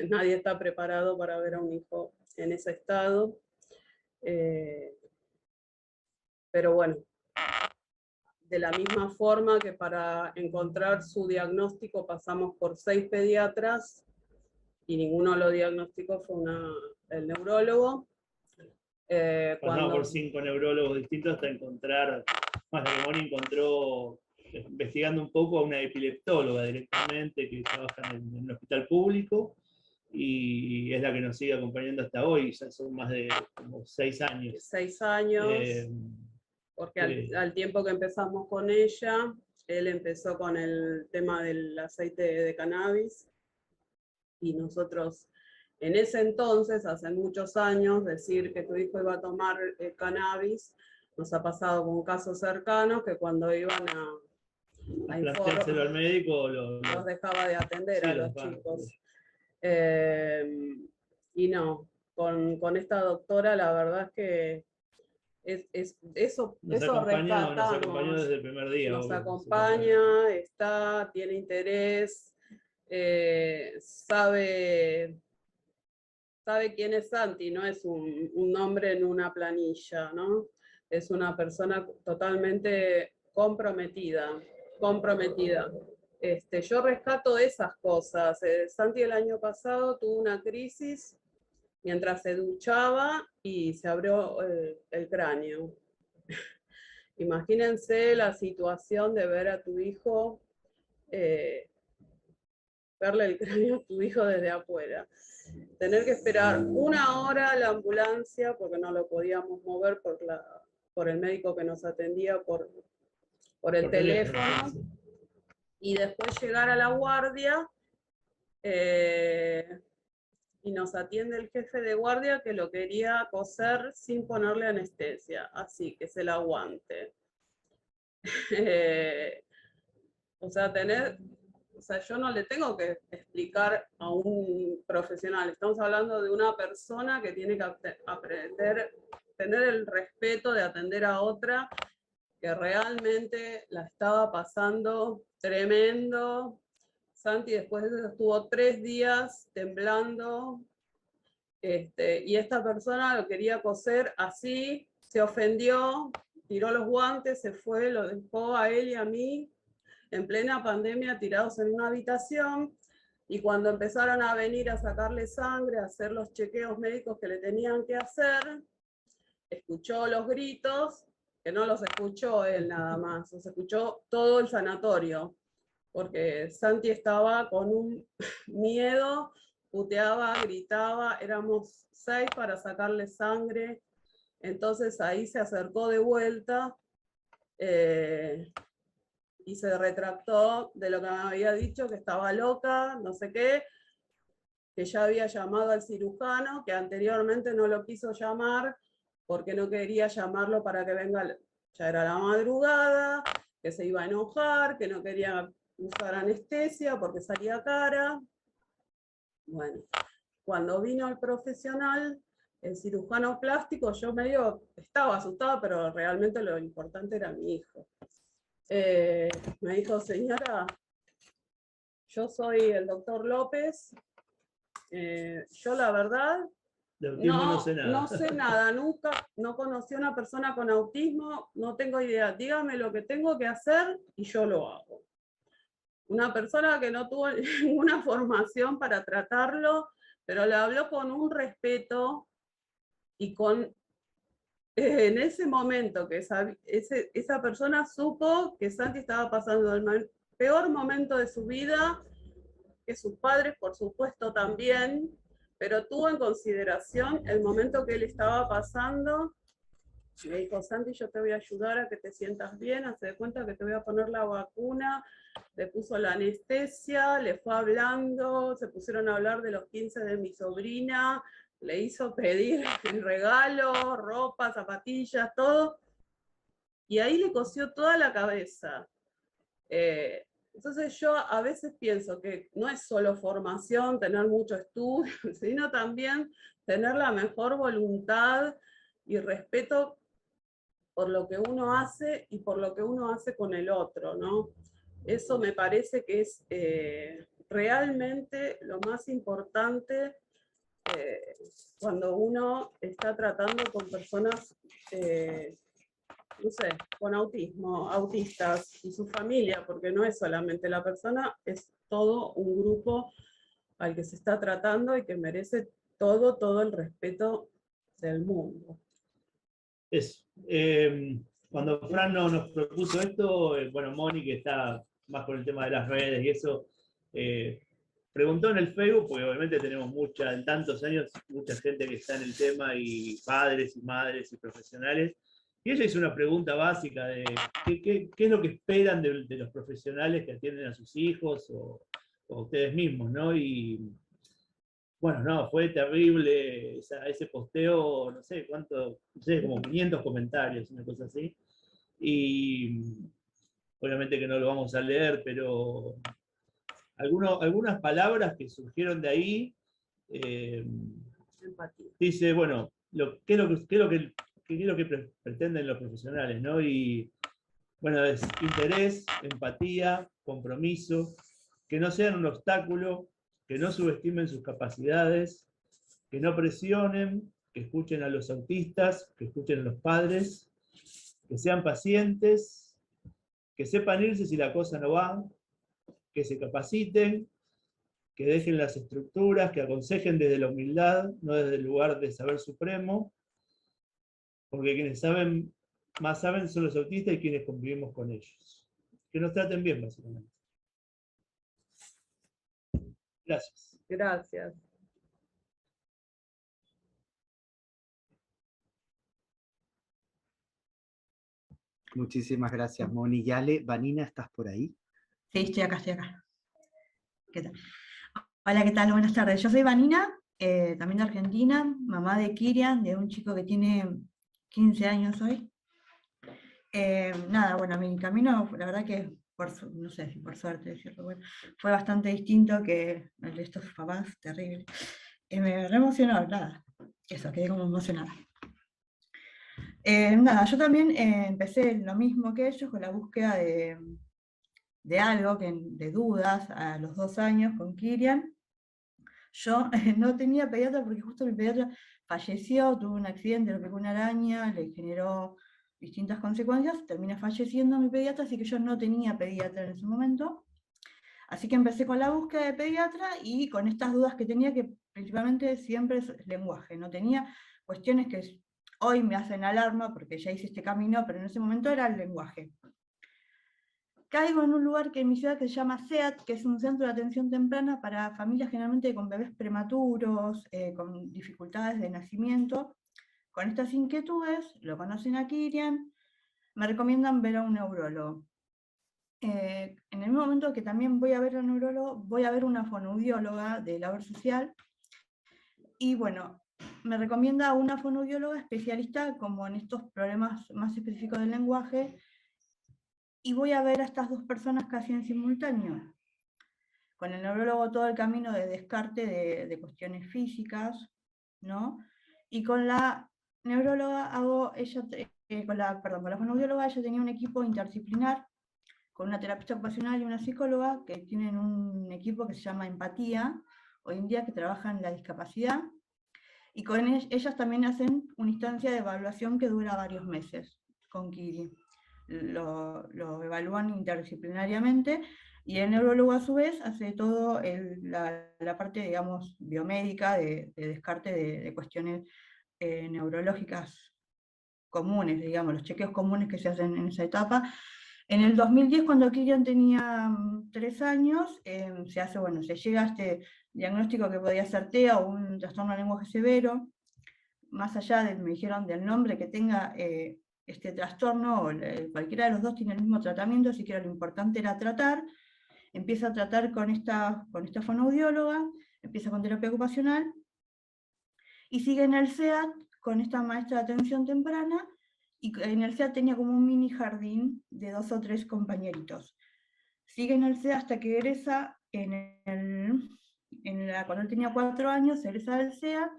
nadie está preparado para ver a un hijo en ese estado. Pero bueno, de la misma forma que para encontrar su diagnóstico pasamos por 6 pediatras y ninguno lo diagnosticó, fue el neurólogo. Pasamos por 5 neurólogos distintos hasta encontrar, más de que Moni encontró, investigando un poco, a una epileptóloga directamente que trabaja en un hospital público y es la que nos sigue acompañando hasta hoy, ya son más de como 6 años. 6 años, porque al tiempo que empezamos con ella, él empezó con el tema del aceite de cannabis, Y nosotros, en ese entonces, hace muchos años, decir que tu hijo iba a tomar cannabis, nos ha pasado con casos cercanos que cuando iban a planteárselo al médico, los dejaba de atender sí, a los chicos. Y no, con esta doctora la verdad es que eso rescatamos. Nos acompañó desde el primer día. Nos acompaña, tiene interés, sabe quién es Santi, no es un nombre en una planilla, ¿no? Es una persona totalmente comprometida. Yo rescato esas cosas. Santi el año pasado tuvo una crisis mientras se duchaba y se abrió el cráneo. Imagínense la situación de ver a tu hijo, verle el cráneo a tu hijo desde afuera. Tener que esperar 1 hora la ambulancia porque no lo podíamos mover por el médico que nos atendía por el teléfono. Y después llegar a la guardia y nos atiende el jefe de guardia que lo quería coser sin ponerle anestesia, así que se la aguante. O sea, yo no le tengo que explicar a un profesional, estamos hablando de una persona que tiene que aprender, tener el respeto de atender a otra que realmente la estaba pasando tremendo. Santi después de eso estuvo 3 días temblando, y esta persona lo quería coser así, se ofendió, tiró los guantes, se fue, lo dejó a él y a mí en plena pandemia tirados en una habitación, y cuando empezaron a venir a sacarle sangre, a hacer los chequeos médicos que le tenían que hacer, escuchó los gritos, que no los escuchó él nada más, los escuchó todo el sanatorio, porque Santi estaba con un miedo, puteaba, gritaba, éramos 6 para sacarle sangre, entonces ahí se acercó de vuelta y se retractó de lo que me había dicho, que estaba loca, no sé qué, que ya había llamado al cirujano, que anteriormente no lo quiso llamar, porque no quería llamarlo para que venga, ya era la madrugada, que se iba a enojar, que no quería usar anestesia porque salía cara. Bueno, cuando vino el profesional, el cirujano plástico, yo estaba asustada, pero realmente lo importante era mi hijo. Me dijo, señora, yo soy el doctor López, yo la verdad no sé nada, nunca, no conocí a una persona con autismo, no tengo idea, dígame lo que tengo que hacer y yo lo hago. Una persona que no tuvo ninguna formación para tratarlo, pero le habló con un respeto y en ese momento que esa persona supo que Santi estaba pasando el peor momento de su vida, que sus padres por supuesto también, pero tuvo en consideración el momento que él estaba pasando. Me dijo, Santi, yo te voy a ayudar a que te sientas bien, hazte de cuenta que te voy a poner la vacuna, le puso la anestesia, le fue hablando, se pusieron a hablar de los 15 de mi sobrina, le hizo pedir el regalo, ropa, zapatillas, todo, y ahí le cosió toda la cabeza. Entonces yo a veces pienso que no es solo formación, tener mucho estudio, sino también tener la mejor voluntad y respeto por lo que uno hace y por lo que uno hace con el otro, ¿no? Eso me parece que es realmente lo más importante cuando uno está tratando con personas, no sé, con autismo, autistas y su familia, porque no es solamente la persona, es todo un grupo al que se está tratando y que merece todo el respeto del mundo. Eso. Cuando Fran nos propuso esto, bueno, Moni, que está más con el tema de las redes y eso, preguntó en el Facebook, porque obviamente tenemos en tantos años, mucha gente que está en el tema, y padres y madres y profesionales, y ella hizo una pregunta básica de qué es lo que esperan de los profesionales que atienden a sus hijos o ustedes mismos, ¿no? Y bueno, no, fue terrible ese posteo, no sé cuánto, no sé, como 500 comentarios, una cosa así. Y obviamente que no lo vamos a leer, pero algunas palabras que surgieron de ahí, dice, bueno, ¿qué es lo que pretenden los profesionales, ¿no? Y bueno, es interés, empatía, compromiso, que no sean un obstáculo, que no subestimen sus capacidades, que no presionen, que escuchen a los autistas, que escuchen a los padres, que sean pacientes, que sepan irse si la cosa no va, que se capaciten, que dejen las estructuras, que aconsejen desde la humildad, no desde el lugar de saber supremo, porque quienes más saben son los autistas y quienes convivimos con ellos. Que nos traten bien, básicamente. Gracias. Gracias. Muchísimas gracias, Moni. Yale, Vanina, ¿estás por ahí? Sí, estoy acá, estoy acá. ¿Qué tal? Hola, ¿qué tal? Buenas tardes. Yo soy Vanina, también de Argentina, mamá de Kirian, de un chico que tiene 15 años hoy. Nada, bueno, mi camino, la verdad que, no sé si por suerte decirlo, bueno, fue bastante distinto que el de estos papás, terrible. Me re emocionó, nada, eso, quedé como emocionada. Nada, yo también empecé lo mismo que ellos con la búsqueda de algo, de dudas, a los 2 años con Kirian. Yo no tenía pediatra porque justo mi pediatra falleció, tuvo un accidente, lo picó una araña, le generó distintas consecuencias, termina falleciendo mi pediatra, así que yo no tenía pediatra en ese momento. Así que empecé con la búsqueda de pediatra y con estas dudas que tenía, que principalmente siempre es lenguaje. No tenía cuestiones que hoy me hacen alarma porque ya hice este camino, pero en ese momento era el lenguaje. Caigo en un lugar que en mi ciudad que se llama SEAT, que es un centro de atención temprana para familias generalmente con bebés prematuros, con dificultades de nacimiento. Con estas inquietudes, lo conocen a Kirian, me recomiendan ver a un neurólogo. En el mismo momento que también voy a ver a un neurólogo, voy a ver una fonoaudióloga de labor social. Y bueno, me recomienda una fonoaudióloga especialista como en estos problemas más específicos del lenguaje, y voy a ver a estas dos personas casi en simultáneo. Con el neurólogo todo el camino de descarte de cuestiones físicas, ¿no? Y con la neuróloga con la fonoaudióloga ella tenía un equipo interdisciplinar, con una terapeuta ocupacional y una psicóloga, que tienen un equipo que se llama Empatía, hoy en día, que trabaja en la discapacidad, y con ellas también hacen una instancia de evaluación que dura varios meses con Kiri. Lo evalúan interdisciplinariamente, y el neurólogo a su vez hace todo la parte, digamos, biomédica de descarte de cuestiones neurológicas comunes, digamos, los chequeos comunes que se hacen en esa etapa. En el 2010, cuando Kirian tenía 3 años, se llega a este diagnóstico que podía ser TEA o un trastorno de lenguaje severo. Más allá me dijeron del nombre que tenga este trastorno, o cualquiera de los dos tiene el mismo tratamiento, así que lo importante era tratar. Empieza a tratar con esta fonoaudióloga, empieza con terapia ocupacional, y sigue en el SEAT con esta maestra de atención temprana, y en el SEAT tenía como un mini jardín de 2 o 3 compañeritos. Sigue en el SEAT hasta que egresa, cuando él tenía 4 años, egresa del SEAT,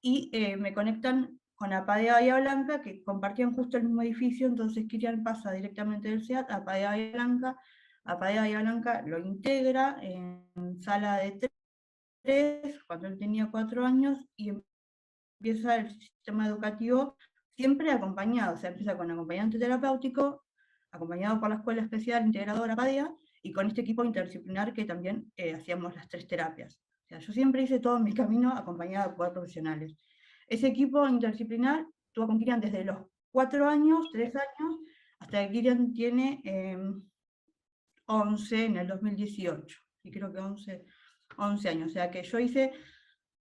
y me conectan con APA de Bahía Blanca, que compartían justo el mismo edificio. Entonces Kirian pasa directamente del SEAT a APA de Bahía Blanca. APA de Bahía Blanca lo integra en sala de 3, cuando él tenía 4 años, y empieza el sistema educativo siempre acompañado, o sea, empieza con acompañante terapéutico, acompañado por la Escuela Especial Integradora PADEA, y con este equipo interdisciplinar que también hacíamos las 3 terapias. O sea, yo siempre hice todo mi camino acompañado por profesionales. Ese equipo interdisciplinar estuvo con Kirian desde los 4 años, 3 años, hasta que Kirian tiene 11 en el 2018, y creo que 11 años. O sea que yo hice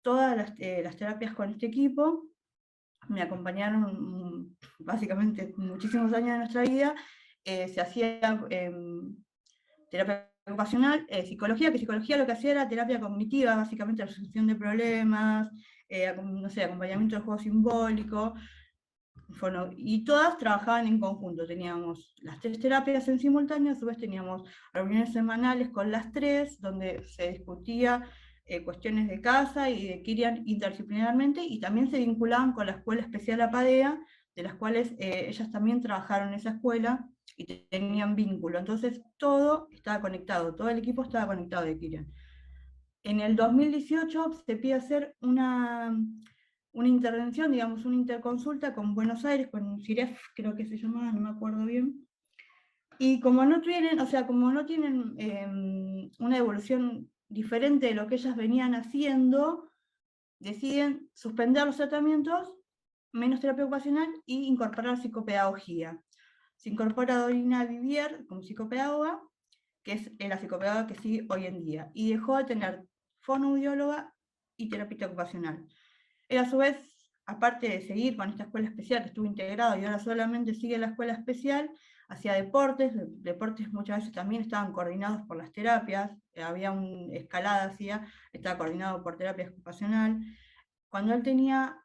todas las terapias con este equipo, me acompañaron básicamente muchísimos años de nuestra vida. Se hacía terapia ocupacional, psicología, que psicología lo que hacía era terapia cognitiva, básicamente resolución de problemas, no sé, acompañamiento del juego simbólico, bueno, y todas trabajaban en conjunto, teníamos las 3 terapias en simultáneo, a su vez teníamos reuniones semanales con las 3, donde se discutía cuestiones de casa y de Kirian interdisciplinarmente, y también se vinculaban con la Escuela Especial Apadea, de las cuales ellas también trabajaron en esa escuela y tenían vínculo. Entonces todo estaba conectado, todo el equipo estaba conectado de Kirian. En el 2018 se pide hacer una intervención, digamos, una interconsulta con Buenos Aires, con CIREF, creo que se llamaba, no me acuerdo bien. Y como no tienen, o sea, como no tienen una evolución diferente de lo que ellas venían haciendo, deciden suspender los tratamientos, menos terapia ocupacional, y incorporar psicopedagogía. Se incorpora a Dorina Vivier como psicopedagoga, que es la psicopedagoga que sigue hoy en día, y dejó de tener fonoaudióloga y terapeuta ocupacional. Él a su vez, aparte de seguir con esta escuela especial que estuvo integrado y ahora solamente sigue la escuela especial, hacía deportes muchas veces también estaban coordinados por las terapias, había una escalada, estaba coordinado por terapia ocupacional. Cuando él tenía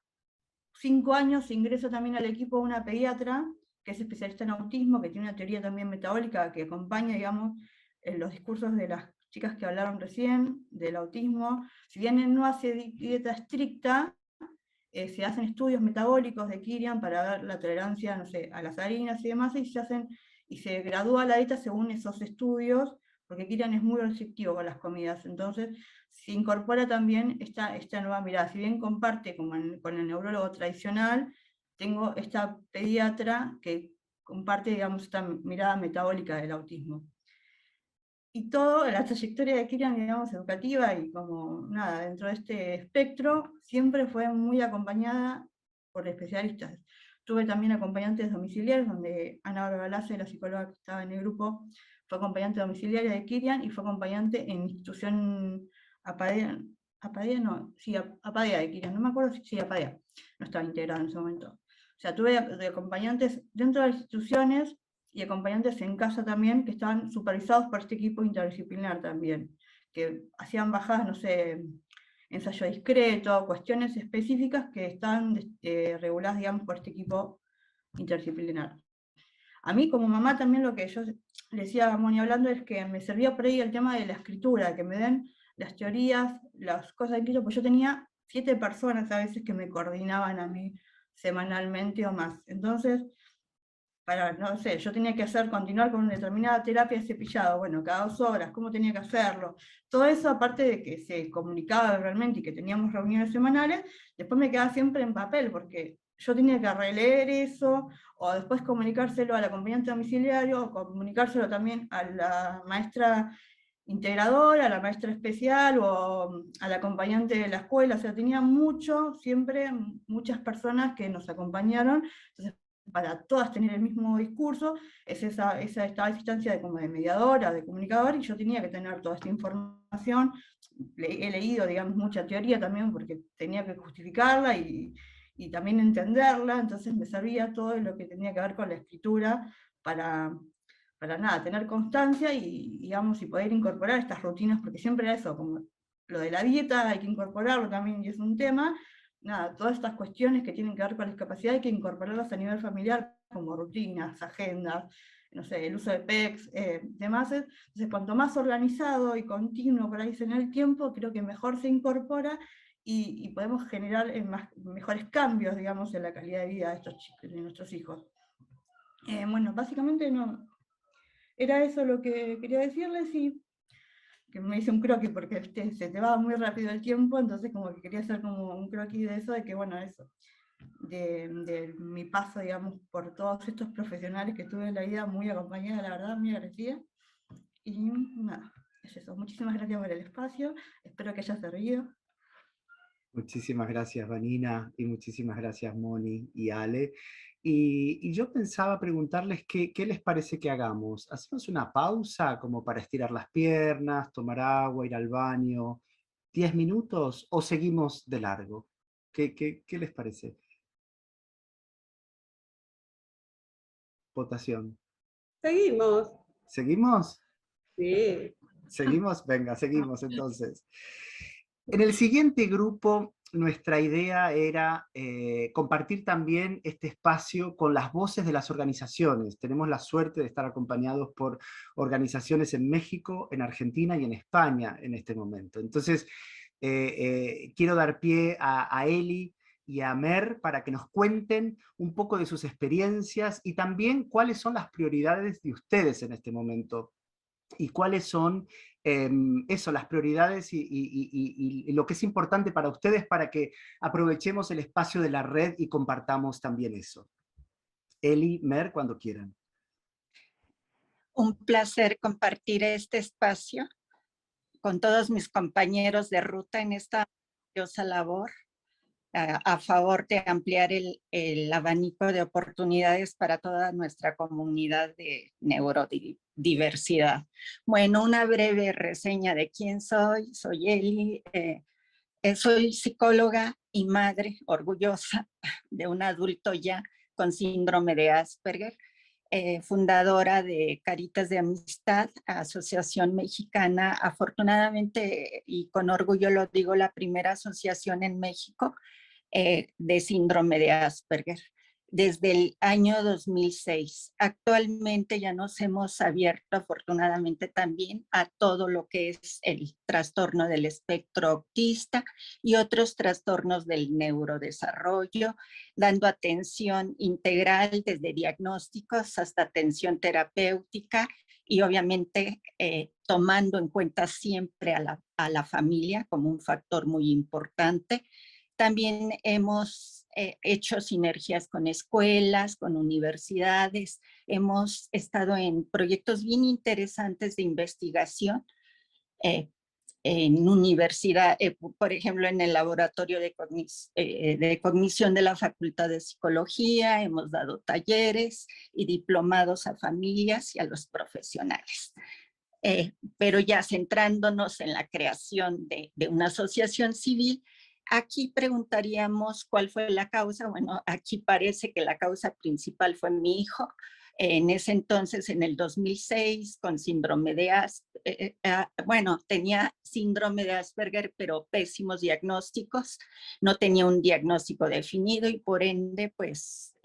5 años se ingresa también al equipo una pediatra, que es especialista en autismo, que tiene una teoría también metabólica que acompaña, digamos, los discursos de las chicas que hablaron recién, del autismo. Si bien él no hace dieta estricta, se hacen estudios metabólicos de Kirian para ver la tolerancia, no sé, a las harinas y demás, y se gradúa la dieta según esos estudios, porque Kirian es muy restrictivo con las comidas. Entonces se incorpora también esta nueva mirada. Si bien comparte con el neurólogo tradicional, tengo esta pediatra que comparte, digamos, esta mirada metabólica del autismo. Y todo, la trayectoria de Kirian, digamos, educativa y como nada, dentro de este espectro, siempre fue muy acompañada por especialistas. Tuve también acompañantes domiciliarios, donde Ana Barbalace, la psicóloga que estaba en el grupo, fue acompañante domiciliaria de Kirian y fue acompañante en institución Apadea de Kirian, no me acuerdo si Apadea, no estaba integrada en ese momento. O sea, tuve de acompañantes dentro de las instituciones y acompañantes en casa también, que estaban supervisados por este equipo interdisciplinar también, que hacían bajadas, no sé, ensayo discreto, cuestiones específicas que estaban reguladas, digamos, por este equipo interdisciplinar. A mí como mamá también lo que yo le decía a Moni hablando es que me servía por ahí el tema de la escritura, que me den las teorías, las cosas de escrito, pues yo tenía 7 personas a veces que me coordinaban a mí semanalmente o más. Entonces, no sé, yo tenía que continuar con una determinada terapia de cepillado, bueno, cada 2 horas, cómo tenía que hacerlo. Todo eso, aparte de que se comunicaba realmente y que teníamos reuniones semanales, después me quedaba siempre en papel, porque yo tenía que releer eso, o después comunicárselo al acompañante domiciliario, o comunicárselo también a la maestra integradora, a la maestra especial, o al acompañante de la escuela. O sea, tenía siempre muchas personas que nos acompañaron. Entonces, para todas tener el mismo discurso, estaba esta instancia de mediadora, de comunicador, y yo tenía que tener toda esta información. He leído, digamos, mucha teoría también, porque tenía que justificarla y también entenderla, entonces me servía todo lo que tenía que ver con la escritura para nada, tener constancia y, digamos, y poder incorporar estas rutinas, porque siempre era eso, como lo de la dieta hay que incorporarlo también, y es un tema. Nada, todas estas cuestiones que tienen que ver con la discapacidad hay que incorporarlas a nivel familiar, como rutinas, agendas, no sé, el uso de PECs, demás. Entonces, cuanto más organizado y continuo por ahí en el tiempo, creo que mejor se incorpora y podemos generar mejores cambios, digamos, en la calidad de vida de estos chicos, de nuestros hijos. Bueno, básicamente no, era eso lo que quería decirles, y que me hice un croquis porque se te va muy rápido el tiempo, entonces como que quería hacer como un croquis de eso, de que bueno, eso, de mi paso, digamos, por todos estos profesionales que tuve en la vida, muy acompañada, la verdad, muy agradecida. Y nada, es eso. Muchísimas gracias por el espacio, espero que haya servido. Muchísimas gracias, Vanina, y muchísimas gracias, Moni y Ale. Y yo pensaba preguntarles qué les parece que hagamos. ¿Hacemos una pausa como para estirar las piernas, tomar agua, ir al baño? ¿10 minutos o seguimos de largo? ¿Qué les parece? Votación. Seguimos. ¿Seguimos? Sí. ¿Seguimos? Venga, seguimos entonces. En el siguiente grupo, nuestra idea era compartir también este espacio con las voces de las organizaciones. Tenemos la suerte de estar acompañados por organizaciones en México, en Argentina y en España en este momento. Entonces, quiero dar pie a Eli y a Mer para que nos cuenten un poco de sus experiencias y también cuáles son las prioridades de ustedes en este momento y cuáles son las prioridades y lo que es importante para ustedes para que aprovechemos el espacio de la red y compartamos también eso. Eli, Mer, cuando quieran. Un placer compartir este espacio con todos mis compañeros de ruta en esta maravillosa labor a favor de ampliar el abanico de oportunidades para toda nuestra comunidad de neurodiversidad. Bueno, una breve reseña de quién soy. Soy Eli, soy psicóloga y madre orgullosa de un adulto ya con síndrome de Asperger, fundadora de Caritas de Amistad, asociación mexicana, afortunadamente y con orgullo lo digo, la primera asociación en México de síndrome de Asperger, desde el año 2006. Actualmente ya nos hemos abierto afortunadamente también a todo lo que es el trastorno del espectro autista y otros trastornos del neurodesarrollo, dando atención integral desde diagnósticos hasta atención terapéutica y obviamente tomando en cuenta siempre a la familia como un factor muy importante. También hemos hecho sinergias con escuelas, con universidades, hemos estado en proyectos bien interesantes de investigación en universidad, por ejemplo, en el laboratorio de cognición de la Facultad de Psicología, hemos dado talleres y diplomados a familias y a los profesionales. Pero ya centrándonos en la creación de una asociación civil, aquí preguntaríamos cuál fue la causa. Bueno, aquí parece que la causa principal fue mi hijo. En ese entonces, en el 2006, con síndrome de Asperger, bueno, tenía síndrome de Asperger, pero pésimos diagnósticos. No tenía un diagnóstico definido y por ende, pues,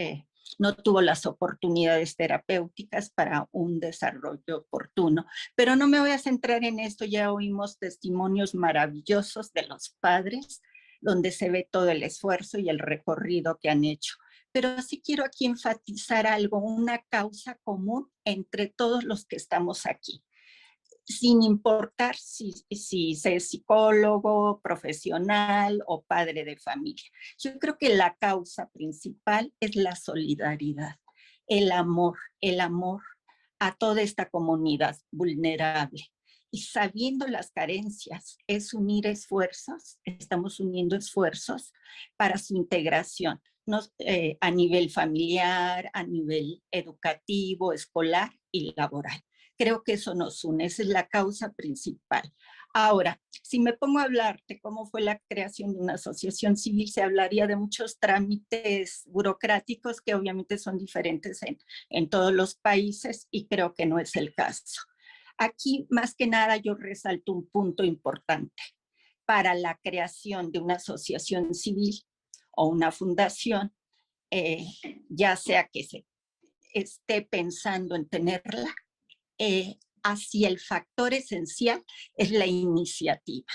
no tuvo las oportunidades terapéuticas para un desarrollo oportuno. Pero no me voy a centrar en esto, ya oímos testimonios maravillosos de los padres, donde se ve todo el esfuerzo y el recorrido que han hecho. Pero sí quiero aquí enfatizar algo, una causa común entre todos los que estamos aquí, sin importar si es psicólogo, profesional o padre de familia. Yo creo que la causa principal es la solidaridad, el amor a toda esta comunidad vulnerable. Y sabiendo las carencias, es unir esfuerzos, estamos uniendo esfuerzos para su integración, a nivel familiar, a nivel educativo, escolar y laboral. Creo que eso nos une, esa es la causa principal. Ahora, si me pongo a hablar de cómo fue la creación de una asociación civil, se hablaría de muchos trámites burocráticos que obviamente son diferentes en todos los países y creo que no es el caso. Aquí, más que nada, yo resalto un punto importante. Para la creación de una asociación civil o una fundación, ya sea que se esté pensando en tenerla, así el factor esencial es la iniciativa.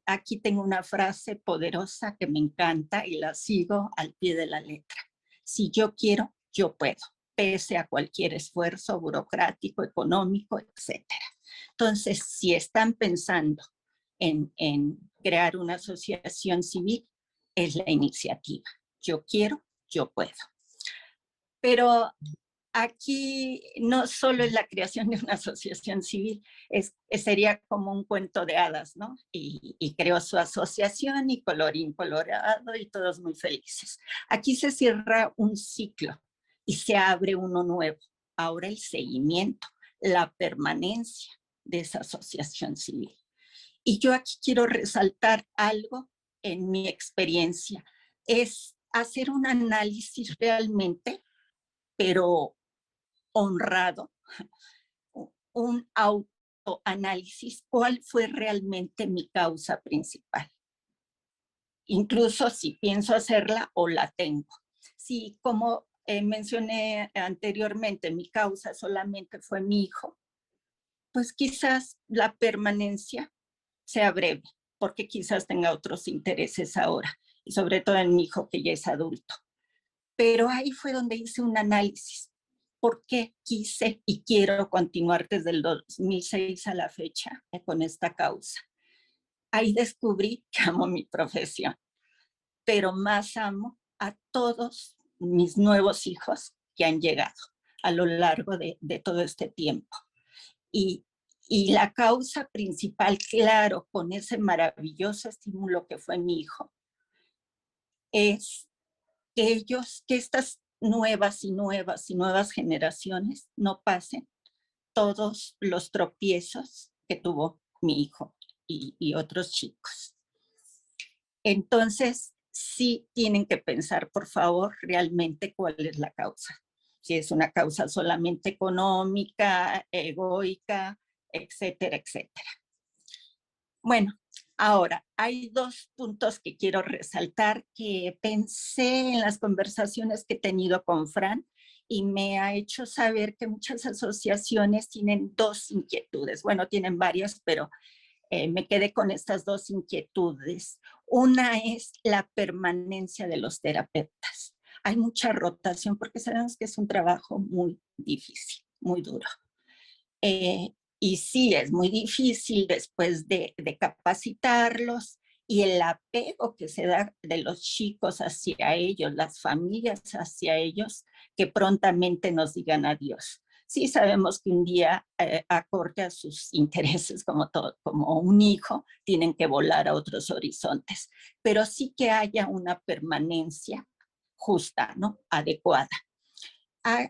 Aquí tengo una frase poderosa que me encanta y la sigo al pie de la letra. Si yo quiero, yo puedo, pese a cualquier esfuerzo burocrático, económico, etc. Entonces, si están pensando en crear una asociación civil, es la iniciativa. Yo quiero, yo puedo. Pero aquí no solo es la creación de una asociación civil, sería como un cuento de hadas, ¿no? Y creó su asociación y colorín colorado y todos muy felices. Aquí se cierra un ciclo y se abre uno nuevo. Ahora el seguimiento, la permanencia de esa asociación civil. Y yo aquí quiero resaltar algo en mi experiencia, es hacer un análisis realmente, pero honrado, un autoanálisis cuál fue realmente mi causa principal. Incluso si pienso hacerla o la tengo. Si, como mencioné anteriormente, mi causa solamente fue mi hijo, pues quizás la permanencia sea breve, porque quizás tenga otros intereses ahora, y sobre todo en mi hijo que ya es adulto. Pero ahí fue donde hice un análisis. ¿Por qué quise y quiero continuar desde el 2006 a la fecha con esta causa? Ahí descubrí que amo mi profesión, pero más amo a todos mis nuevos hijos que han llegado a lo largo de todo este tiempo. Y la causa principal, claro, con ese maravilloso estímulo que fue mi hijo, es que estas nuevas y nuevas y nuevas generaciones no pasen todos los tropiezos que tuvo mi hijo y otros chicos. Entonces, sí tienen que pensar, por favor, realmente cuál es la causa. Si es una causa solamente económica, egoica, etcétera, etcétera. Bueno, ahora, hay 2 puntos que quiero resaltar que pensé en las conversaciones que he tenido con Fran y me ha hecho saber que muchas asociaciones tienen 2 inquietudes. Bueno, tienen varias, pero me quedé con estas 2 inquietudes. Una es la permanencia de los terapeutas. Hay mucha rotación porque sabemos que es un trabajo muy difícil, muy duro. Y sí, es muy difícil después de capacitarlos y el apego que se da de los chicos hacia ellos, las familias hacia ellos, que prontamente nos digan adiós. Sí sabemos que un día, acorde a sus intereses como un hijo, tienen que volar a otros horizontes, pero sí que haya una permanencia justa, ¿no? Adecuada.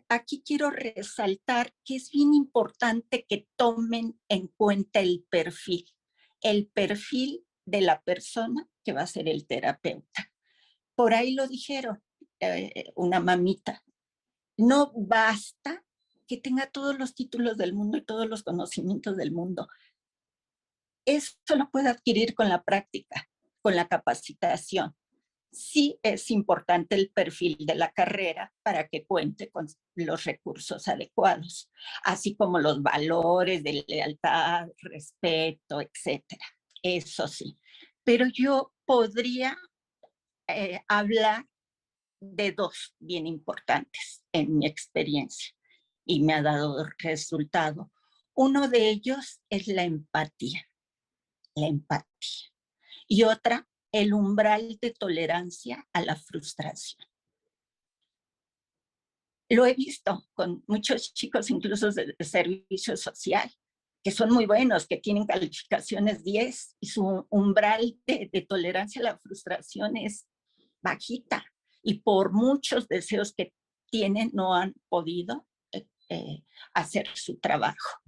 Aquí quiero resaltar que es bien importante que tomen en cuenta el perfil de la persona que va a ser el terapeuta. Por ahí lo dijeron, una mamita, no basta que tenga todos los títulos del mundo y todos los conocimientos del mundo. Eso lo puede adquirir con la práctica, con la capacitación. Sí es importante el perfil de la carrera para que cuente con los recursos adecuados, así como los valores de lealtad, respeto, etcétera. Eso sí. Pero yo podría hablar de 2 bien importantes en mi experiencia y me ha dado resultado. Uno de ellos es la empatía. Y otra, el umbral de tolerancia a la frustración. Lo he visto con muchos chicos, incluso de servicio social, que son muy buenos, que tienen calificaciones 10 y su umbral de tolerancia a la frustración es bajita. Y por muchos deseos que tienen, no han podido hacer su trabajo.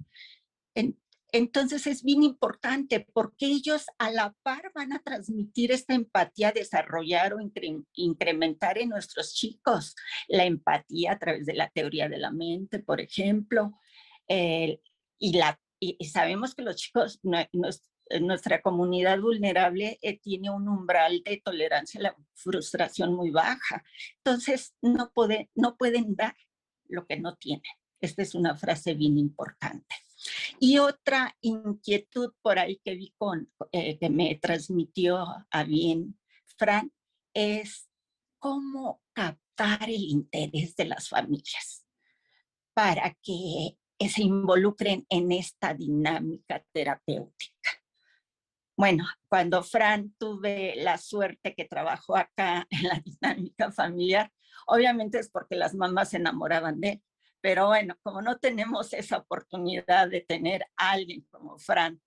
Entonces es bien importante porque ellos a la par van a transmitir esta empatía, desarrollar o incrementar en nuestros chicos la empatía a través de la teoría de la mente, por ejemplo, y sabemos que los chicos, nuestra comunidad vulnerable tiene un umbral de tolerancia a la frustración muy baja. Entonces no pueden dar lo que no tienen. Esta es una frase bien importante. Y otra inquietud por ahí que vi que me transmitió a bien Fran es cómo captar el interés de las familias para que se involucren en esta dinámica terapéutica. Bueno, cuando Fran tuve la suerte que trabajó acá en la dinámica familiar, obviamente es porque las mamás se enamoraban de él. Pero bueno, como no tenemos esa oportunidad de tener a alguien como Fran,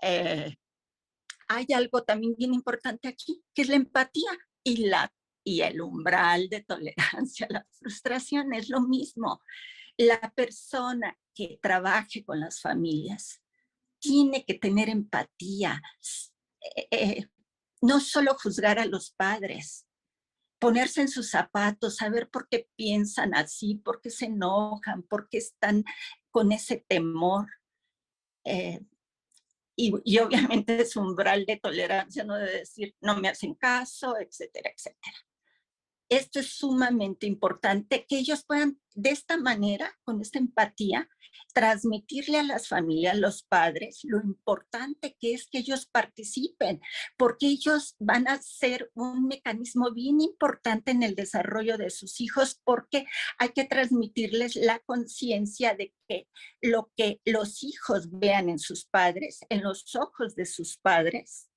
hay algo también bien importante aquí, que es la empatía y el umbral de tolerancia a la frustración. Es lo mismo. La persona que trabaje con las familias tiene que tener empatía, no solo juzgar a los padres, ponerse en sus zapatos, saber por qué piensan así, por qué se enojan, por qué están con ese temor. y obviamente su umbral de tolerancia no debe decir, no me hacen caso, etcétera, etcétera. Esto es sumamente importante, que ellos puedan de esta manera, con esta empatía, transmitirle a las familias, los padres, lo importante que es que ellos participen, porque ellos van a ser un mecanismo bien importante en el desarrollo de sus hijos, porque hay que transmitirles la conciencia de que lo que los hijos vean en sus padres, en los ojos de sus padres,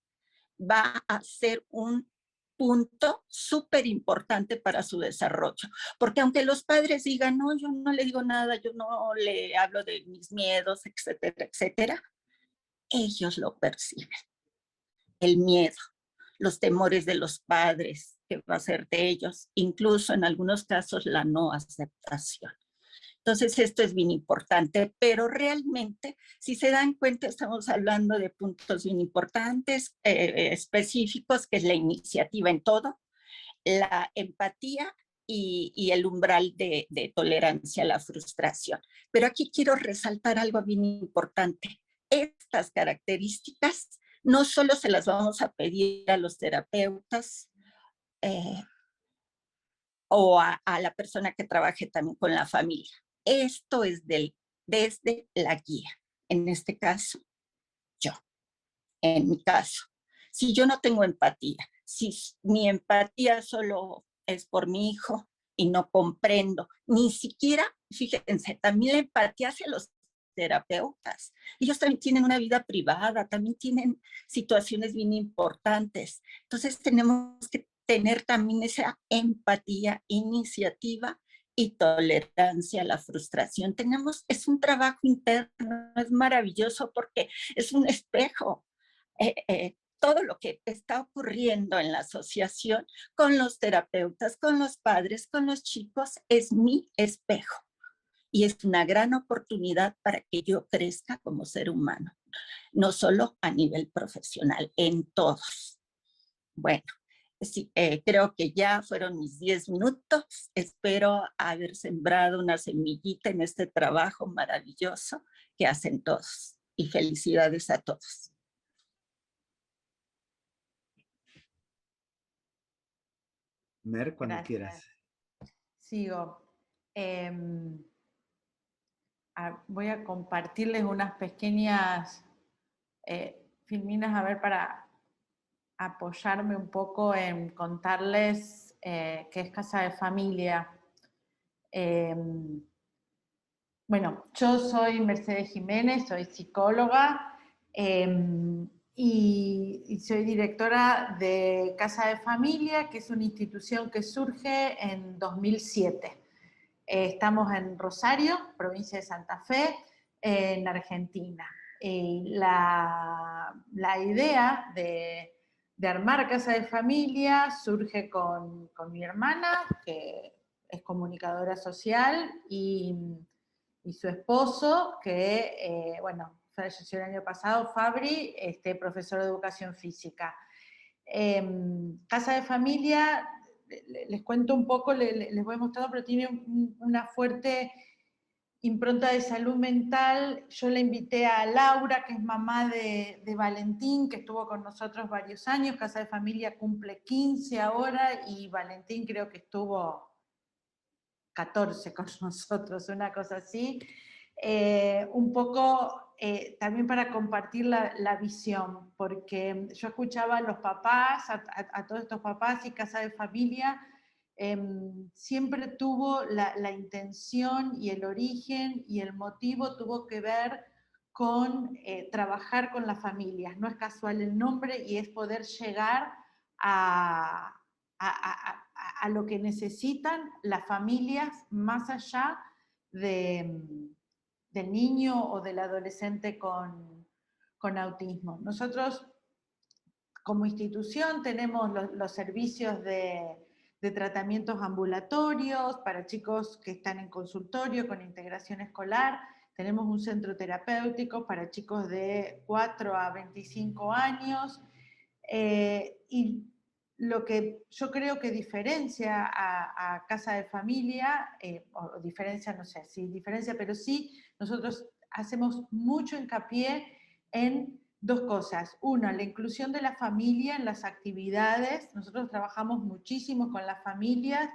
va a ser un punto súper importante para su desarrollo. Porque aunque los padres digan, no, yo no le digo nada, yo no le hablo de mis miedos, etcétera, etcétera, ellos lo perciben. El miedo, los temores de los padres, que va a ser de ellos, incluso en algunos casos la no aceptación. Entonces, esto es bien importante, pero realmente, si se dan cuenta, estamos hablando de puntos bien importantes, específicos, que es la iniciativa en todo, la empatía y el umbral de tolerancia a la frustración. Pero aquí quiero resaltar algo bien importante. Estas características no solo se las vamos a pedir a los terapeutas o a la persona que trabaje también con la familia. Esto es desde la guía. En este caso, yo. En mi caso, si yo no tengo empatía, si mi empatía solo es por mi hijo y no comprendo, ni siquiera, fíjense, también la empatía hacia los terapeutas. Ellos también tienen una vida privada, también tienen situaciones bien importantes. Entonces tenemos que tener también esa empatía, iniciativa y tolerancia a la frustración. Es un trabajo interno, es maravilloso porque es un espejo. Todo lo que está ocurriendo en la asociación con los terapeutas, con los padres, con los chicos, es mi espejo. Y es una gran oportunidad para que yo crezca como ser humano, no solo a nivel profesional, en todos. Bueno, sí, creo que ya fueron mis 10 minutos. Espero haber sembrado una semillita en este trabajo maravilloso que hacen todos. Y felicidades a todos. Mer, cuando Gracias. quieras. Sigo. Voy a compartirles unas pequeñas filminas, a ver, para apoyarme un poco en contarles qué es Casa de Familia. Bueno, yo soy Mercedes Jiménez, soy psicóloga y soy directora de Casa de Familia, que es una institución que surge en 2007. Estamos en Rosario, provincia de Santa Fe, en Argentina. La idea de armar Casa de Familia surge con mi hermana, que es comunicadora social, y su esposo, que, bueno, falleció el año pasado, Fabri, profesor de educación física. Casa de Familia, les cuento un poco, les voy mostrando, pero tiene una fuerte impronta de salud mental. Yo la invité a Laura, que es mamá de Valentín, que estuvo con nosotros varios años. Casa de Familia cumple 15 ahora y Valentín creo que estuvo 14 con nosotros, una cosa así. Un poco también para compartir la visión, porque yo escuchaba a los papás, a todos estos papás, y Casa de Familia siempre tuvo la intención y el origen y el motivo tuvo que ver con trabajar con las familias. No es casual el nombre y es poder llegar a lo que necesitan las familias más allá del niño o del adolescente con autismo. Nosotros como institución tenemos los servicios de tratamientos ambulatorios para chicos que están en consultorio con integración escolar. Tenemos un centro terapéutico para chicos de 4 a 25 años. Y lo que yo creo que diferencia a Casa de Familia, o diferencia, no sé si diferencia, pero sí, nosotros hacemos mucho hincapié en dos cosas. Una, la inclusión de la familia en las actividades. Nosotros trabajamos muchísimo con las familias.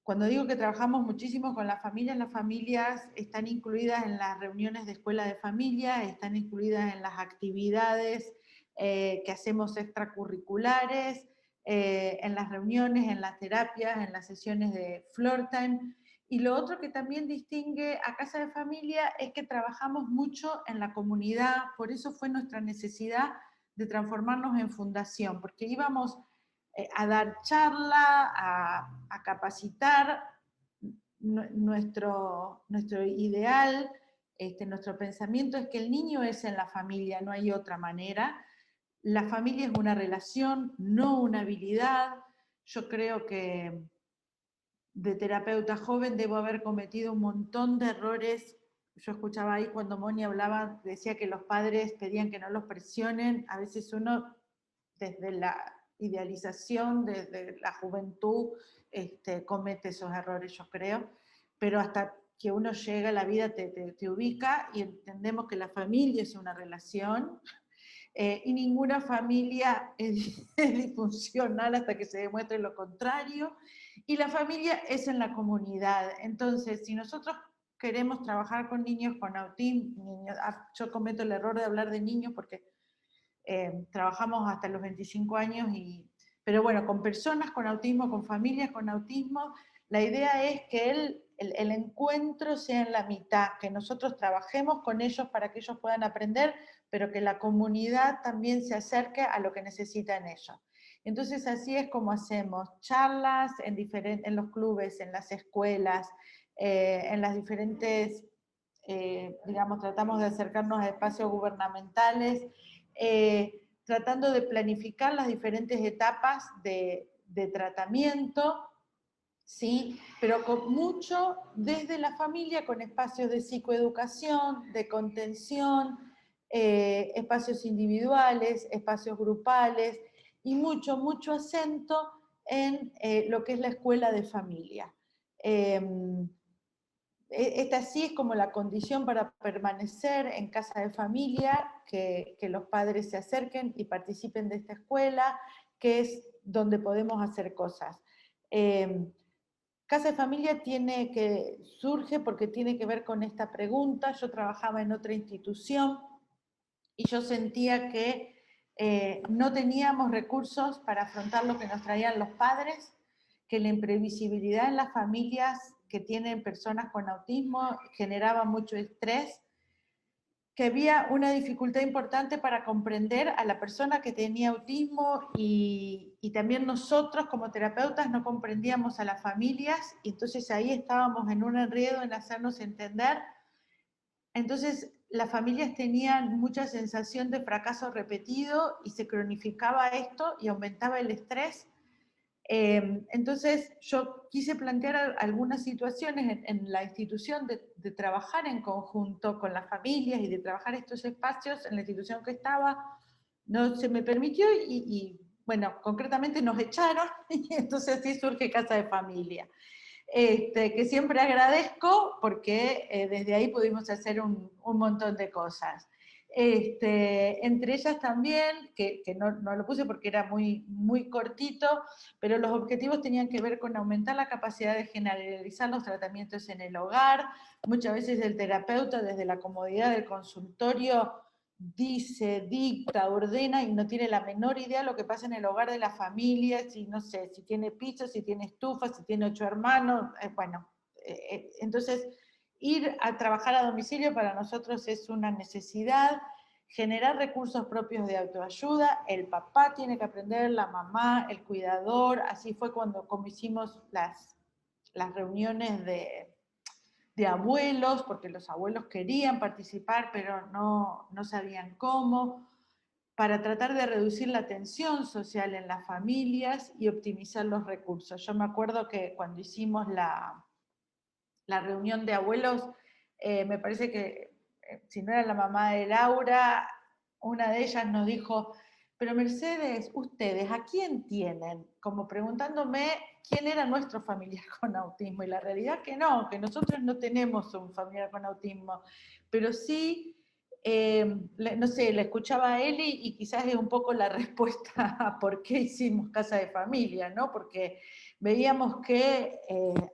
Cuando digo que trabajamos muchísimo con las familias están incluidas en las reuniones de escuela de familia, están incluidas en las actividades que hacemos extracurriculares, en las reuniones, en las terapias, en las sesiones de floor time. Y lo otro que también distingue a Casa de Familia es que trabajamos mucho en la comunidad, por eso fue nuestra necesidad de transformarnos en fundación, porque íbamos a dar charla, a capacitar. Nuestro ideal, nuestro pensamiento es que el niño es en la familia, no hay otra manera. La familia es una relación, no una habilidad. Yo creo que de terapeuta joven debo haber cometido un montón de errores. Yo escuchaba ahí cuando Moni hablaba, decía que los padres pedían que no los presionen. A veces uno, desde la idealización, desde la juventud, comete esos errores, yo creo. Pero hasta que uno llega a la vida te ubica y entendemos que la familia es una relación. Y ninguna familia es disfuncional hasta que se demuestre lo contrario, y la familia es en la comunidad. Entonces, si nosotros queremos trabajar con niños con autismo, yo cometo el error de hablar de niños porque trabajamos hasta los 25 años, pero bueno, con personas con autismo, con familias con autismo, la idea es que el encuentro sea en la mitad, que nosotros trabajemos con ellos para que ellos puedan aprender, pero que la comunidad también se acerque a lo que necesitan ellos. Entonces así es como hacemos charlas en los clubes, en las escuelas, en las diferentes, digamos, tratamos de acercarnos a espacios gubernamentales, tratando de planificar las diferentes etapas de tratamiento, ¿sí? Pero con mucho desde la familia, con espacios de psicoeducación, de contención, espacios individuales, espacios grupales, y mucho acento en lo que es la escuela de familia. Esta sí es como la condición para permanecer en Casa de Familia, que los padres se acerquen y participen de esta escuela, que es donde podemos hacer cosas. Casa de Familia surge porque tiene que ver con esta pregunta. Yo trabajaba en otra institución y yo sentía que no teníamos recursos para afrontar lo que nos traían los padres, que la imprevisibilidad en las familias que tienen personas con autismo generaba mucho estrés, que había una dificultad importante para comprender a la persona que tenía autismo, y también nosotros como terapeutas no comprendíamos a las familias, y entonces ahí estábamos en un enredo en hacernos entender. Entonces las familias tenían mucha sensación de fracaso repetido y se cronificaba esto y aumentaba el estrés. Entonces yo quise plantear algunas situaciones en la institución de trabajar en conjunto con las familias y de trabajar estos espacios en la institución que estaba. No se me permitió y bueno, concretamente nos echaron, y entonces así surge Casa de Familia. Que siempre agradezco porque desde ahí pudimos hacer un montón de cosas. Entre ellas también, que no lo puse porque era muy cortito, pero los objetivos tenían que ver con aumentar la capacidad de generalizar los tratamientos en el hogar. Muchas veces el terapeuta desde la comodidad del consultorio dice, dicta, ordena y no tiene la menor idea de lo que pasa en el hogar de la familia, si no sé, si tiene piso, si tiene estufa, si tiene 8 hermanos, entonces ir a trabajar a domicilio para nosotros es una necesidad, generar recursos propios de autoayuda, el papá tiene que aprender, la mamá, el cuidador. Así fue como hicimos las reuniones de abuelos, porque los abuelos querían participar, pero no sabían cómo, para tratar de reducir la tensión social en las familias y optimizar los recursos. Yo me acuerdo que cuando hicimos la reunión de abuelos, me parece que, si no era la mamá de Laura, una de ellas nos dijo, pero Mercedes, ustedes, ¿a quién tienen? Como preguntándome quién era nuestro familiar con autismo, y la realidad que no, que nosotros no tenemos un familiar con autismo, pero sí, no sé, la escuchaba a Eli y quizás es un poco la respuesta a por qué hicimos Casa de Familia, ¿no? Porque veíamos que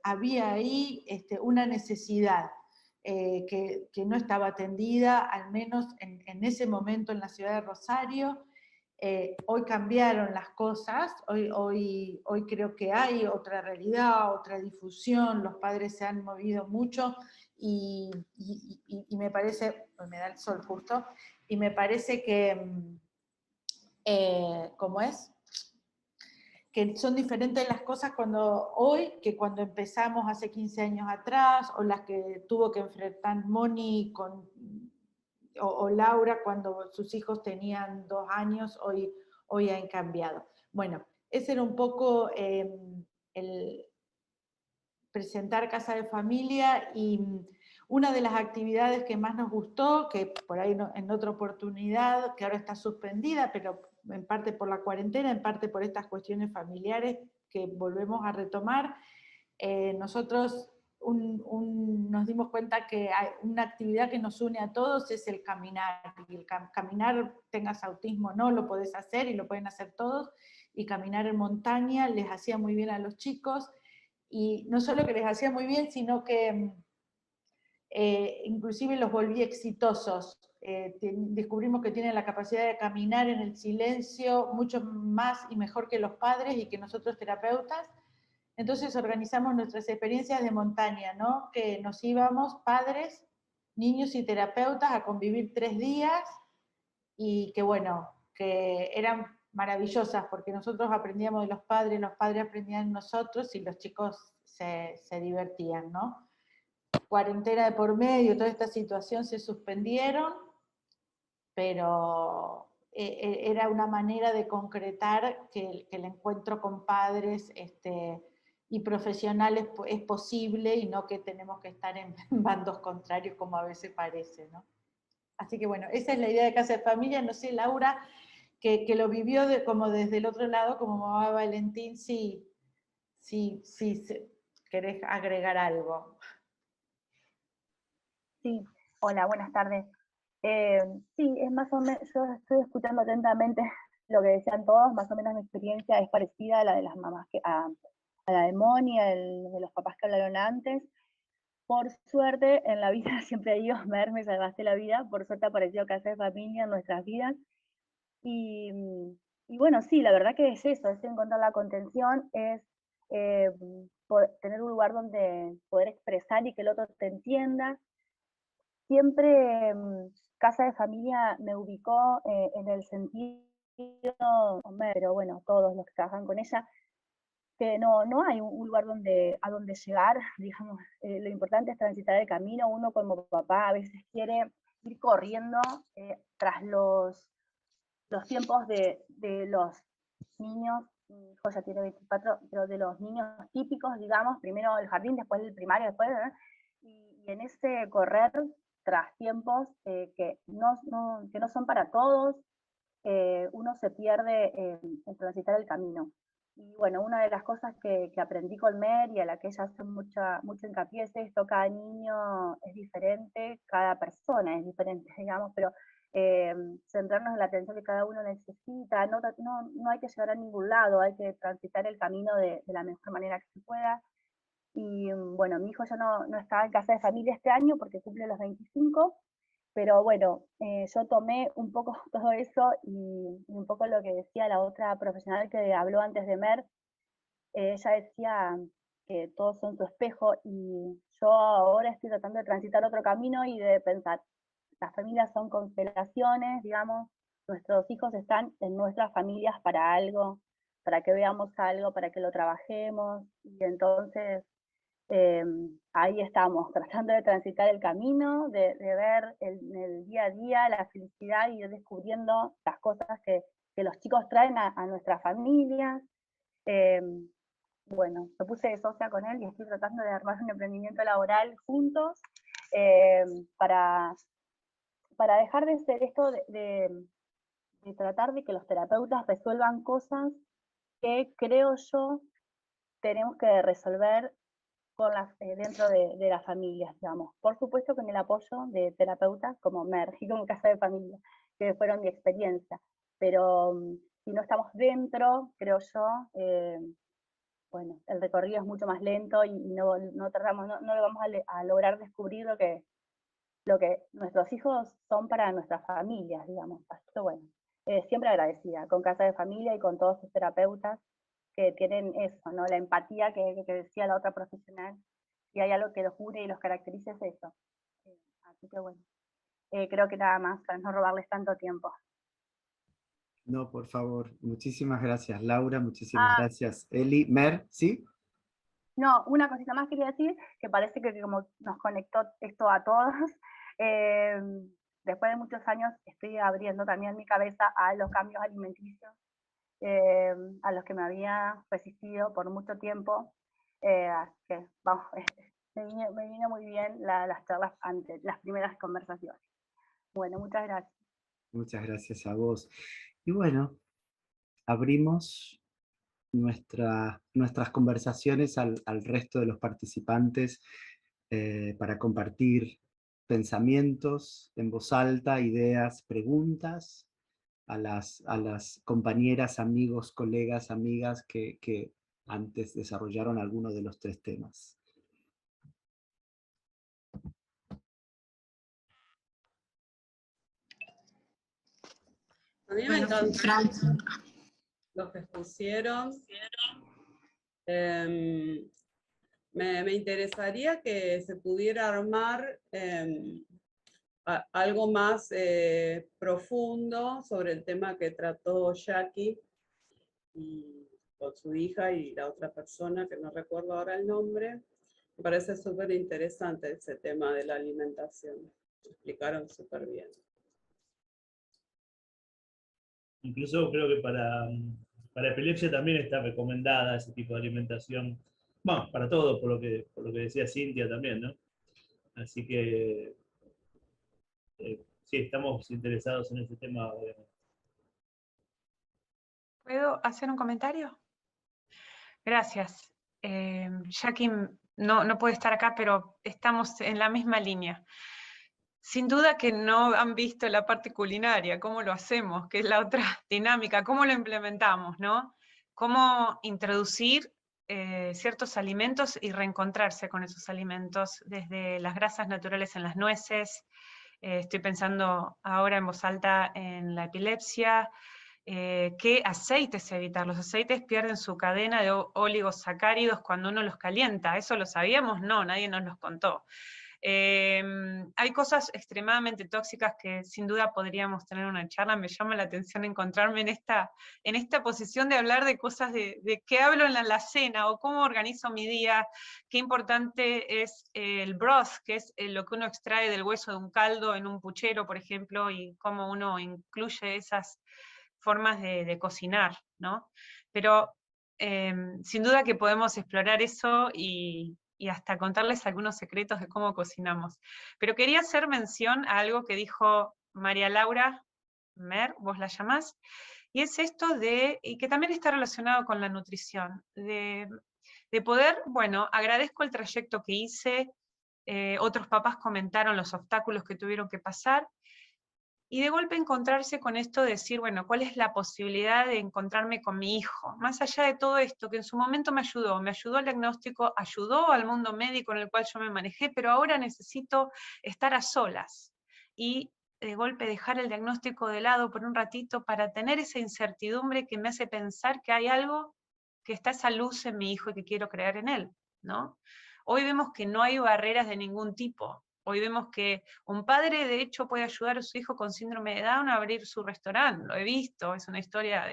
había ahí una necesidad que no estaba atendida, al menos en ese momento en la ciudad de Rosario. Hoy cambiaron las cosas, hoy creo que hay otra realidad, otra difusión, los padres se han movido mucho y me parece, me da el sol justo, y me parece que, ¿cómo es? Que son diferentes las cosas hoy que cuando empezamos hace 15 años atrás, o las que tuvo que enfrentar Moni o Laura cuando sus hijos tenían 2 años, hoy han cambiado. Bueno, ese era un poco el presentar Casa de Familia, y una de las actividades que más nos gustó, que por ahí en otra oportunidad, que ahora está suspendida, pero en parte por la cuarentena, en parte por estas cuestiones familiares que volvemos a retomar, nosotros nos dimos cuenta que hay una actividad que nos une a todos, es el caminar, y el caminar, tengas autismo o no, lo podés hacer y lo pueden hacer todos, y caminar en montaña les hacía muy bien a los chicos, y no solo que les hacía muy bien, sino que inclusive los volví exitosos. Descubrimos que tienen la capacidad de caminar en el silencio mucho más y mejor que los padres y que nosotros terapeutas. Entonces organizamos nuestras experiencias de montaña, ¿no? Que nos íbamos padres, niños y terapeutas a convivir 3 días, y que bueno, que eran maravillosas porque nosotros aprendíamos de los padres aprendían de nosotros y los chicos se divertían, ¿no? Cuarentena de por medio, toda esta situación se suspendieron, pero era una manera de concretar que el encuentro con padres y profesionales es posible, y no que tenemos que estar en bandos contrarios como a veces parece, ¿no? Así que bueno, esa es la idea de Casa de Familia. No sé, Laura, que lo vivió como desde el otro lado, como mamá Valentín, si querés agregar algo. Sí, hola, buenas tardes. Sí, es más o menos, yo estoy escuchando atentamente lo que decían todos, más o menos mi experiencia es parecida a la de las mamás, a la de Moni, de los papás que hablaron antes. Por suerte, en la vida siempre digo, Mer, me salvaste la vida, por suerte apareció Casa de Familia en nuestras vidas. Y bueno, sí, la verdad que es eso, es encontrar la contención, es tener un lugar donde poder expresar y que el otro te entienda. Siempre Casa de Familia me ubicó en el sentido, pero bueno, todos los que trabajan con ella, que no hay un lugar a donde llegar, digamos, lo importante es transitar el camino. Uno como papá a veces quiere ir corriendo tras los tiempos de los niños. Mi hijo ya tiene 24, pero de los niños típicos, digamos, primero el jardín, después el primario, después, y en ese correr tras tiempos que no son para todos, uno se pierde en transitar el camino. Y bueno, una de las cosas que aprendí con Mer y a la que ella hace mucho hincapié es esto: cada niño es diferente, cada persona es diferente, digamos, pero centrarnos en la atención que cada uno necesita, no hay que llegar a ningún lado, hay que transitar el camino de la mejor manera que se pueda. Y bueno, mi hijo ya no estaba en Casa de Familia este año porque cumple los 25, pero bueno, yo tomé un poco todo eso y un poco lo que decía la otra profesional que habló antes de Mer. Ella decía que todos son su espejo, y yo ahora estoy tratando de transitar otro camino y de pensar, las familias son constelaciones, digamos, nuestros hijos están en nuestras familias para algo, para que veamos algo, para que lo trabajemos, y entonces ahí estamos, tratando de transitar el camino, de ver en el día a día la felicidad y ir descubriendo las cosas que los chicos traen a nuestras familias. Bueno, me puse de socia con él y estoy tratando de armar un emprendimiento laboral juntos para dejar de ser esto de tratar de que los terapeutas resuelvan cosas que creo yo tenemos que resolver con dentro de las familias, digamos. Por supuesto con el apoyo de terapeutas como MER y como Casa de Familia, que fueron mi experiencia. Pero si no estamos dentro, creo yo, bueno, el recorrido es mucho más lento y no le vamos a lograr descubrir lo que nuestros hijos son para nuestras familias, digamos. Así que bueno, siempre agradecida con Casa de Familia y con todos sus terapeutas que tienen eso, ¿no? La empatía que decía la otra profesional, y hay algo que los une y los caracteriza, es eso. Así que bueno, creo que nada más, para no robarles tanto tiempo. No, por favor. Muchísimas gracias, Laura. Muchísimas gracias, Eli. Mer, ¿sí? No, una cosita más quería decir, que parece que como nos conectó esto a todos, después de muchos años estoy abriendo también mi cabeza a los cambios alimenticios, a los que me había resistido por mucho tiempo. Así que, vamos, me vino muy bien las charlas antes, las primeras conversaciones. Bueno, muchas gracias. Muchas gracias a vos. Y bueno, abrimos nuestras conversaciones al resto de los participantes para compartir pensamientos en voz alta, ideas, preguntas a las compañeras, amigos, colegas, amigas que antes desarrollaron alguno de los 3 temas. A mí me encantan los que expusieron. Me interesaría que se pudiera armar algo más profundo sobre el tema que trató Jackie con su hija y la otra persona, que no recuerdo ahora el nombre. Me parece súper interesante ese tema de la alimentación. Lo explicaron súper bien. Incluso creo que para epilepsia también está recomendada ese tipo de alimentación. Bueno, para todo, por lo que decía Cintia también, ¿no? Así que sí, estamos interesados en ese tema, obviamente. ¿Puedo hacer un comentario? Gracias. Jackie no puede estar acá, pero estamos en la misma línea. Sin duda que no han visto la parte culinaria, cómo lo hacemos, que es la otra dinámica, cómo lo implementamos, ¿no? Cómo introducir ciertos alimentos y reencontrarse con esos alimentos, desde las grasas naturales en las nueces, estoy pensando ahora en voz alta en la epilepsia, qué aceites evitar. Los aceites pierden su cadena de oligosacáridos cuando uno los calienta. ¿Eso lo sabíamos? No, nadie nos los contó. Hay cosas extremadamente tóxicas que sin duda podríamos tener una charla. Me llama la atención encontrarme en esta posición de hablar de cosas de qué hablo en la cena, o cómo organizo mi día, qué importante es el broth, que es lo que uno extrae del hueso de un caldo en un puchero, por ejemplo, y cómo uno incluye esas formas de cocinar, ¿no? Pero sin duda que podemos explorar eso y hasta contarles algunos secretos de cómo cocinamos. Pero quería hacer mención a algo que dijo María Laura Mer, vos la llamás, y es esto y que también está relacionado con la nutrición, de poder, bueno, agradezco el trayecto que hice, otros papás comentaron los obstáculos que tuvieron que pasar, y de golpe encontrarse con esto de decir, bueno, ¿cuál es la posibilidad de encontrarme con mi hijo? Más allá de todo esto, que en su momento me ayudó al diagnóstico, ayudó al mundo médico en el cual yo me manejé, pero ahora necesito estar a solas. Y de golpe dejar el diagnóstico de lado por un ratito para tener esa incertidumbre que me hace pensar que hay algo, que está esa luz en mi hijo y que quiero creer en él, ¿no? Hoy vemos que no hay barreras de ningún tipo. Hoy vemos que un padre, de hecho, puede ayudar a su hijo con síndrome de Down a abrir su restaurante. Lo he visto, es una historia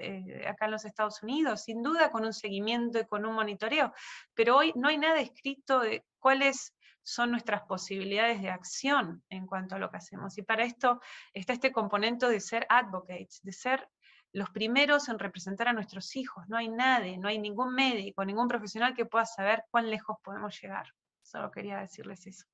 acá en los Estados Unidos, sin duda con un seguimiento y con un monitoreo. Pero hoy no hay nada escrito de cuáles son nuestras posibilidades de acción en cuanto a lo que hacemos. Y para esto está este componente de ser advocates, de ser los primeros en representar a nuestros hijos. No hay nadie, no hay ningún médico, ningún profesional que pueda saber cuán lejos podemos llegar. Solo quería decirles eso.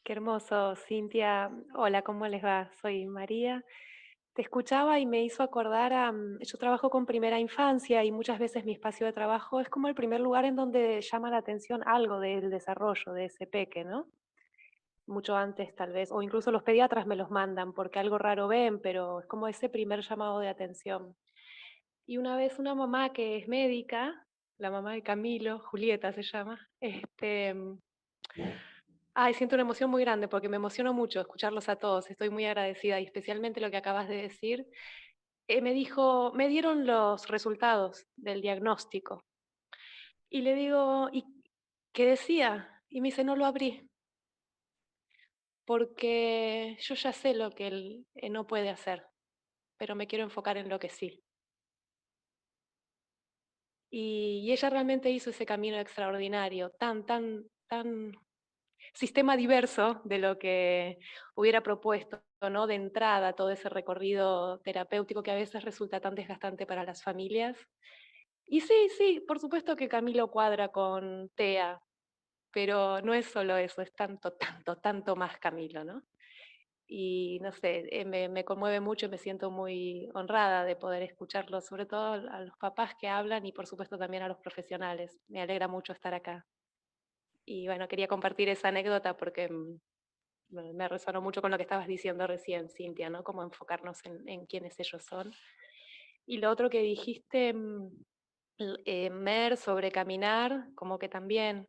Qué hermoso, Cintia. Hola, ¿cómo les va? Soy María. Te escuchaba y me hizo acordar yo trabajo con primera infancia y muchas veces mi espacio de trabajo es como el primer lugar en donde llama la atención algo del desarrollo de ese peque, ¿no? Mucho antes tal vez, o incluso los pediatras me los mandan porque algo raro ven, pero es como ese primer llamado de atención. Y una vez una mamá que es médica, la mamá de Camilo, Julieta se llama, ay, siento una emoción muy grande porque me emociono mucho escucharlos a todos, estoy muy agradecida y especialmente lo que acabas de decir. Me dijo, me dieron los resultados del diagnóstico y le digo, ¿y qué decía? Y me dice, no lo abrí porque yo ya sé lo que él no puede hacer, pero me quiero enfocar en lo que sí. Y ella realmente hizo ese camino extraordinario, tan sistema diverso de lo que hubiera propuesto, ¿no? De entrada, todo ese recorrido terapéutico que a veces resulta tan desgastante para las familias. Y sí, por supuesto que Camilo cuadra con TEA, pero no es solo eso, es tanto más Camilo, ¿no? Y no sé, me conmueve mucho y me siento muy honrada de poder escucharlo, sobre todo a los papás que hablan y por supuesto también a los profesionales. Me alegra mucho estar acá. Y bueno, quería compartir esa anécdota porque me resonó mucho con lo que estabas diciendo recién, Cintia, ¿no? Cómo enfocarnos en quiénes ellos son. Y lo otro que dijiste, Mer, sobre caminar, como que también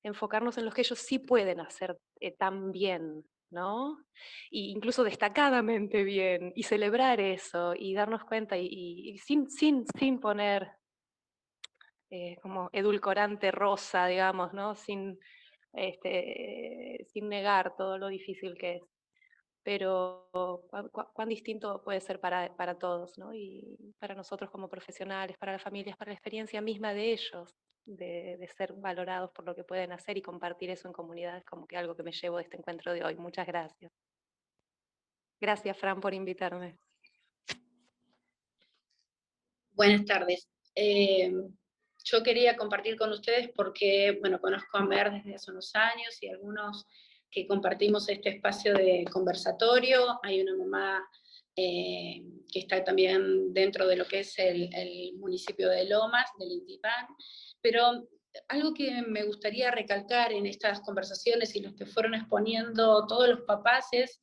enfocarnos en los que ellos sí pueden hacer tan bien, ¿no? Y incluso destacadamente bien, y celebrar eso, y darnos cuenta, y sin poner como edulcorante rosa, digamos, ¿no? Sin negar todo lo difícil que es. Pero cuán distinto puede ser para todos, ¿no? Y para nosotros como profesionales, para las familias, para la experiencia misma de ellos, de ser valorados por lo que pueden hacer y compartir eso en comunidad, es como que algo que me llevo de este encuentro de hoy. Muchas gracias. Gracias, Fran, por invitarme. Buenas tardes. Yo quería compartir con ustedes porque, bueno, conozco a Mer desde hace unos años y algunos que compartimos este espacio de conversatorio. Hay una mamá que está también dentro de lo que es el municipio de Lomas, del Intipán, pero algo que me gustaría recalcar en estas conversaciones y los que fueron exponiendo todos los papás es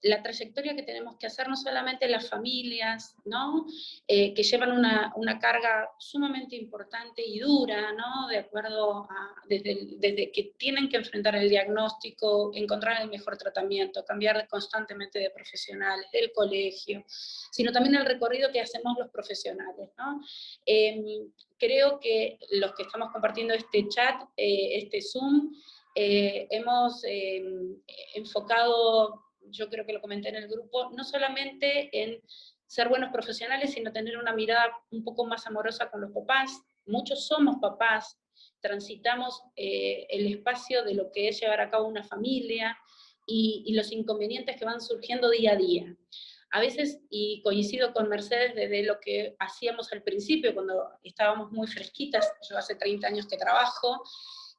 la trayectoria que tenemos que hacer no solamente las familias, ¿no? Que llevan una carga sumamente importante y dura, ¿no? De acuerdo a, desde que tienen que enfrentar el diagnóstico, encontrar el mejor tratamiento, cambiar constantemente de profesionales, del colegio, sino también el recorrido que hacemos los profesionales, ¿no? Creo que los que estamos compartiendo este chat, este Zoom, hemos enfocado, yo creo que lo comenté en el grupo, no solamente en ser buenos profesionales, sino tener una mirada un poco más amorosa con los papás. Muchos somos papás, transitamos el espacio de lo que es llevar a cabo una familia y los inconvenientes que van surgiendo día a día. A veces, y coincido con Mercedes desde lo que hacíamos al principio, cuando estábamos muy fresquitas, yo hace 30 años que trabajo,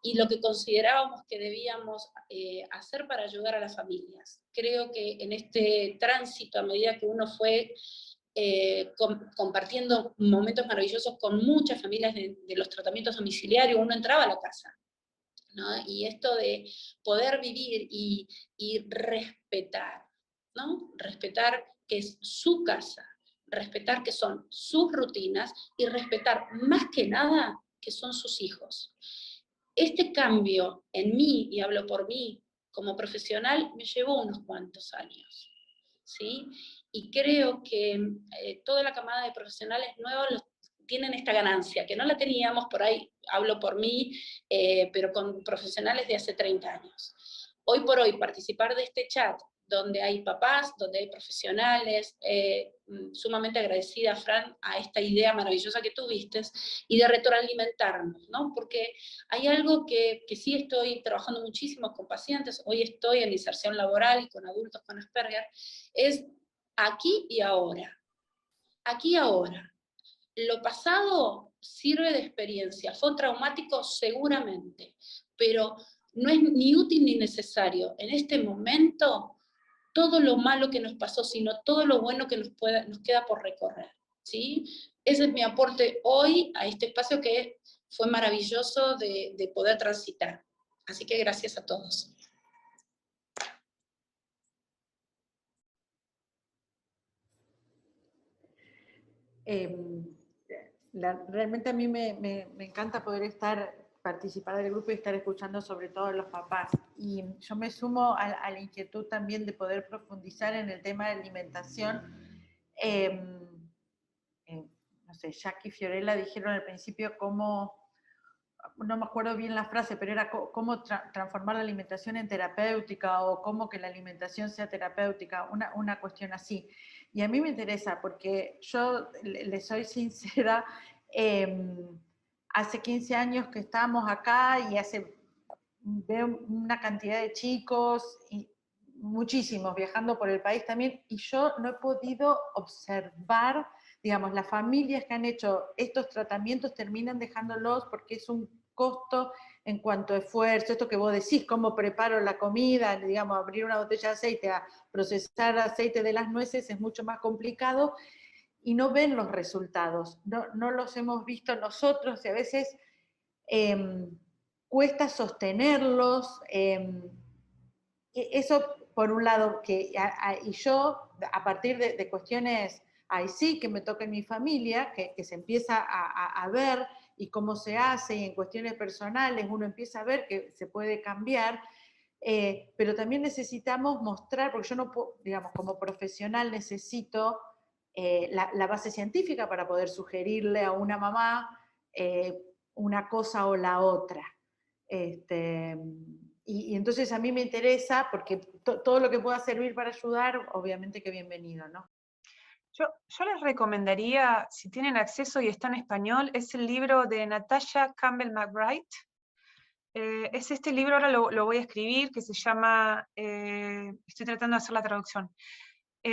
y lo que considerábamos que debíamos hacer para ayudar a las familias. Creo que en este tránsito, a medida que uno fue compartiendo momentos maravillosos con muchas familias de los tratamientos domiciliarios, uno entraba a la casa, ¿no? Y esto de poder vivir y respetar, ¿no? Respetar que es su casa, respetar que son sus rutinas y respetar más que nada que son sus hijos. Este cambio en mí, y hablo por mí como profesional, me llevó unos cuantos años, ¿sí? Y creo que toda la camada de profesionales nuevos tienen esta ganancia, que no la teníamos por ahí, hablo por mí, pero con profesionales de hace 30 años. Hoy por hoy, participar de este chat, donde hay papás, donde hay profesionales, sumamente agradecida, Fran, a esta idea maravillosa que tuviste, y de retroalimentarnos, ¿no? Porque hay algo que sí estoy trabajando muchísimo con pacientes, hoy estoy en inserción laboral con adultos con Asperger, es aquí y ahora. Aquí y ahora. Lo pasado sirve de experiencia, fue traumático seguramente, pero no es ni útil ni necesario en este momento todo lo malo que nos pasó, sino todo lo bueno que nos queda por recorrer, ¿sí? Ese es mi aporte hoy a este espacio que fue maravilloso de poder transitar. Así que gracias a todos. Realmente a mí me encanta poder participar del grupo y estar escuchando sobre todo a los papás. Y yo me sumo a la inquietud también de poder profundizar en el tema de alimentación. No sé, Jack y Fiorella dijeron al principio cómo, no me acuerdo bien la frase, pero era cómo transformar la alimentación en terapéutica o cómo que la alimentación sea terapéutica, una cuestión así. Y a mí me interesa porque yo, les soy sincera, hace 15 años que estamos acá y veo una cantidad de chicos, y muchísimos viajando por el país también, y yo no he podido observar, digamos, las familias que han hecho estos tratamientos terminan dejándolos porque es un costo en cuanto a esfuerzo, esto que vos decís, cómo preparo la comida, digamos, abrir una botella de aceite a procesar aceite de las nueces es mucho más complicado, y no ven los resultados, no los hemos visto nosotros, y a veces cuesta sostenerlos, eso por un lado, y yo a partir de cuestiones, ahí sí que me toca en mi familia, que se empieza a ver y cómo se hace, y en cuestiones personales uno empieza a ver que se puede cambiar, pero también necesitamos mostrar, porque yo no puedo, digamos, como profesional necesito la base científica para poder sugerirle a una mamá una cosa o la otra. Y entonces a mí me interesa, porque todo lo que pueda servir para ayudar, obviamente que bienvenido, ¿no? Yo les recomendaría, si tienen acceso y está en español, es el libro de Natasha Campbell McBride. Es este libro, ahora lo voy a escribir, que se llama, estoy tratando de hacer la traducción,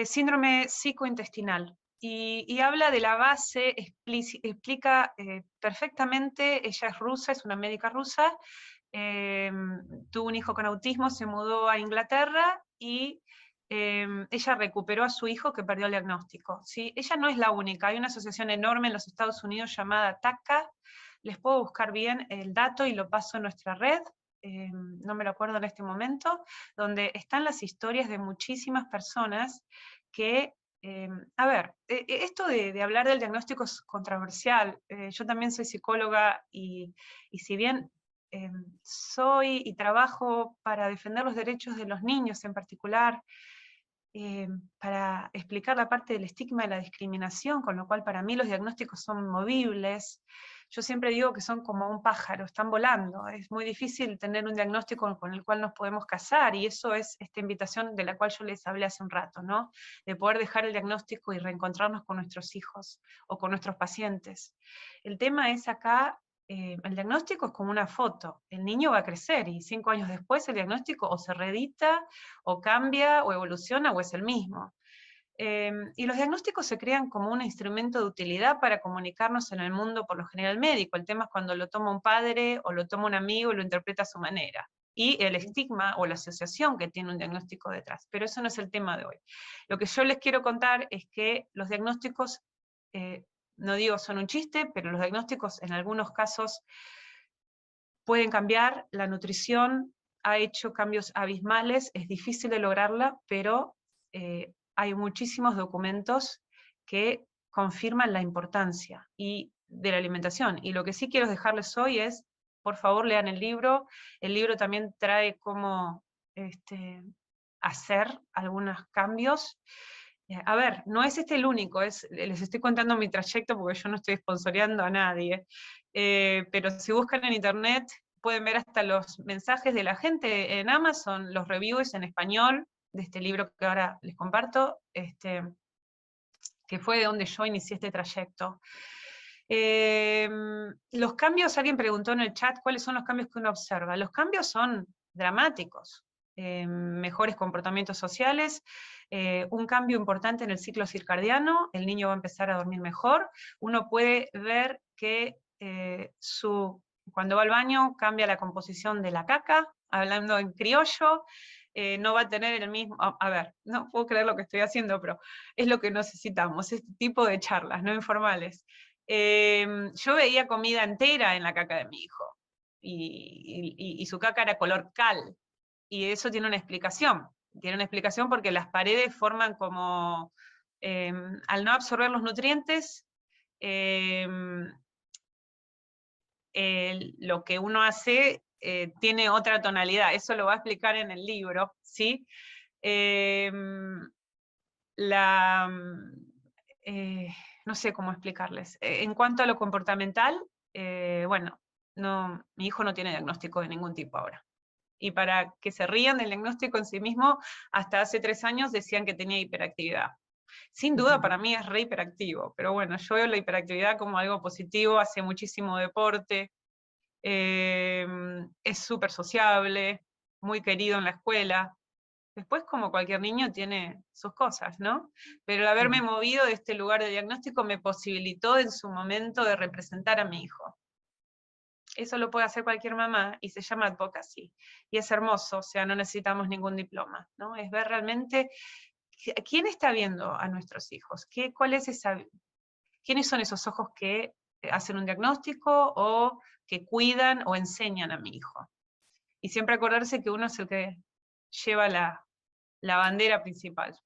Síndrome psicointestinal. Y habla de la base, explica perfectamente, ella es rusa, es una médica rusa, tuvo un hijo con autismo, se mudó a Inglaterra y ella recuperó a su hijo que perdió el diagnóstico, ¿sí? Ella no es la única, hay una asociación enorme en los Estados Unidos llamada TACA, les puedo buscar bien el dato y lo paso en nuestra red, no me lo acuerdo en este momento, donde están las historias de muchísimas personas que, a ver, esto de hablar del diagnóstico es controversial, yo también soy psicóloga y si bien soy y trabajo para defender los derechos de los niños en particular, para explicar la parte del estigma y la discriminación, con lo cual para mí los diagnósticos son movibles. Yo siempre digo que son como un pájaro, están volando. Es muy difícil tener un diagnóstico con el cual nos podemos casar, y eso es esta invitación de la cual yo les hablé hace un rato, ¿no? De poder dejar el diagnóstico y reencontrarnos con nuestros hijos o con nuestros pacientes. El tema es acá, el diagnóstico es como una foto, el niño va a crecer y 5 años después el diagnóstico o se reedita, o cambia, o evoluciona, o es el mismo. Y los diagnósticos se crean como un instrumento de utilidad para comunicarnos en el mundo, por lo general médico. El tema es cuando lo toma un padre, o lo toma un amigo y lo interpreta a su manera. Y el estigma o la asociación que tiene un diagnóstico detrás. Pero eso no es el tema de hoy. Lo que yo les quiero contar es que los diagnósticos, no digo son un chiste, pero los diagnósticos en algunos casos pueden cambiar. La nutrición ha hecho cambios abismales, es difícil de lograrla, pero hay muchísimos documentos que confirman la importancia de la alimentación. Y lo que sí quiero dejarles hoy es, por favor, lean el libro. El libro también trae cómo hacer algunos cambios. A ver, no es este el único, les estoy contando mi trayecto porque yo no estoy sponsoreando a nadie, pero si buscan en internet pueden ver hasta los mensajes de la gente en Amazon, los reviews en español de este libro que ahora les comparto, que fue de donde yo inicié este trayecto. Los cambios, alguien preguntó en el chat cuáles son los cambios que uno observa. Los cambios son dramáticos. Mejores comportamientos sociales, un cambio importante en el ciclo circadiano, el niño va a empezar a dormir mejor, uno puede ver que cuando va al baño cambia la composición de la caca, hablando en criollo, no va a tener el mismo, a ver, no puedo creer lo que estoy haciendo, pero es lo que necesitamos, este tipo de charlas no informales. Yo veía comida entera en la caca de mi hijo, y su caca era color cal, y eso tiene una explicación porque las paredes forman como, al no absorber los nutrientes, lo que uno hace tiene otra tonalidad, eso lo va a explicar en el libro, ¿sí? No sé cómo explicarles. En cuanto a lo comportamental, bueno, mi hijo no tiene diagnóstico de ningún tipo ahora. Y para que se rían del diagnóstico en sí mismo, hasta hace 3 años decían que tenía hiperactividad. Sin duda para mí es re hiperactivo, pero bueno, yo veo la hiperactividad como algo positivo, hace muchísimo deporte, es súper sociable, muy querido en la escuela. Después, como cualquier niño, tiene sus cosas, ¿no? Pero el haberme movido de este lugar de diagnóstico me posibilitó en su momento de representar a mi hijo. Eso lo puede hacer cualquier mamá y se llama advocacy. Y es hermoso, o sea, no necesitamos ningún diploma, ¿no? Es ver realmente quién está viendo a nuestros hijos, quiénes son esos ojos que hacen un diagnóstico o que cuidan o enseñan a mi hijo. Y siempre acordarse que uno es el que lleva la bandera principal.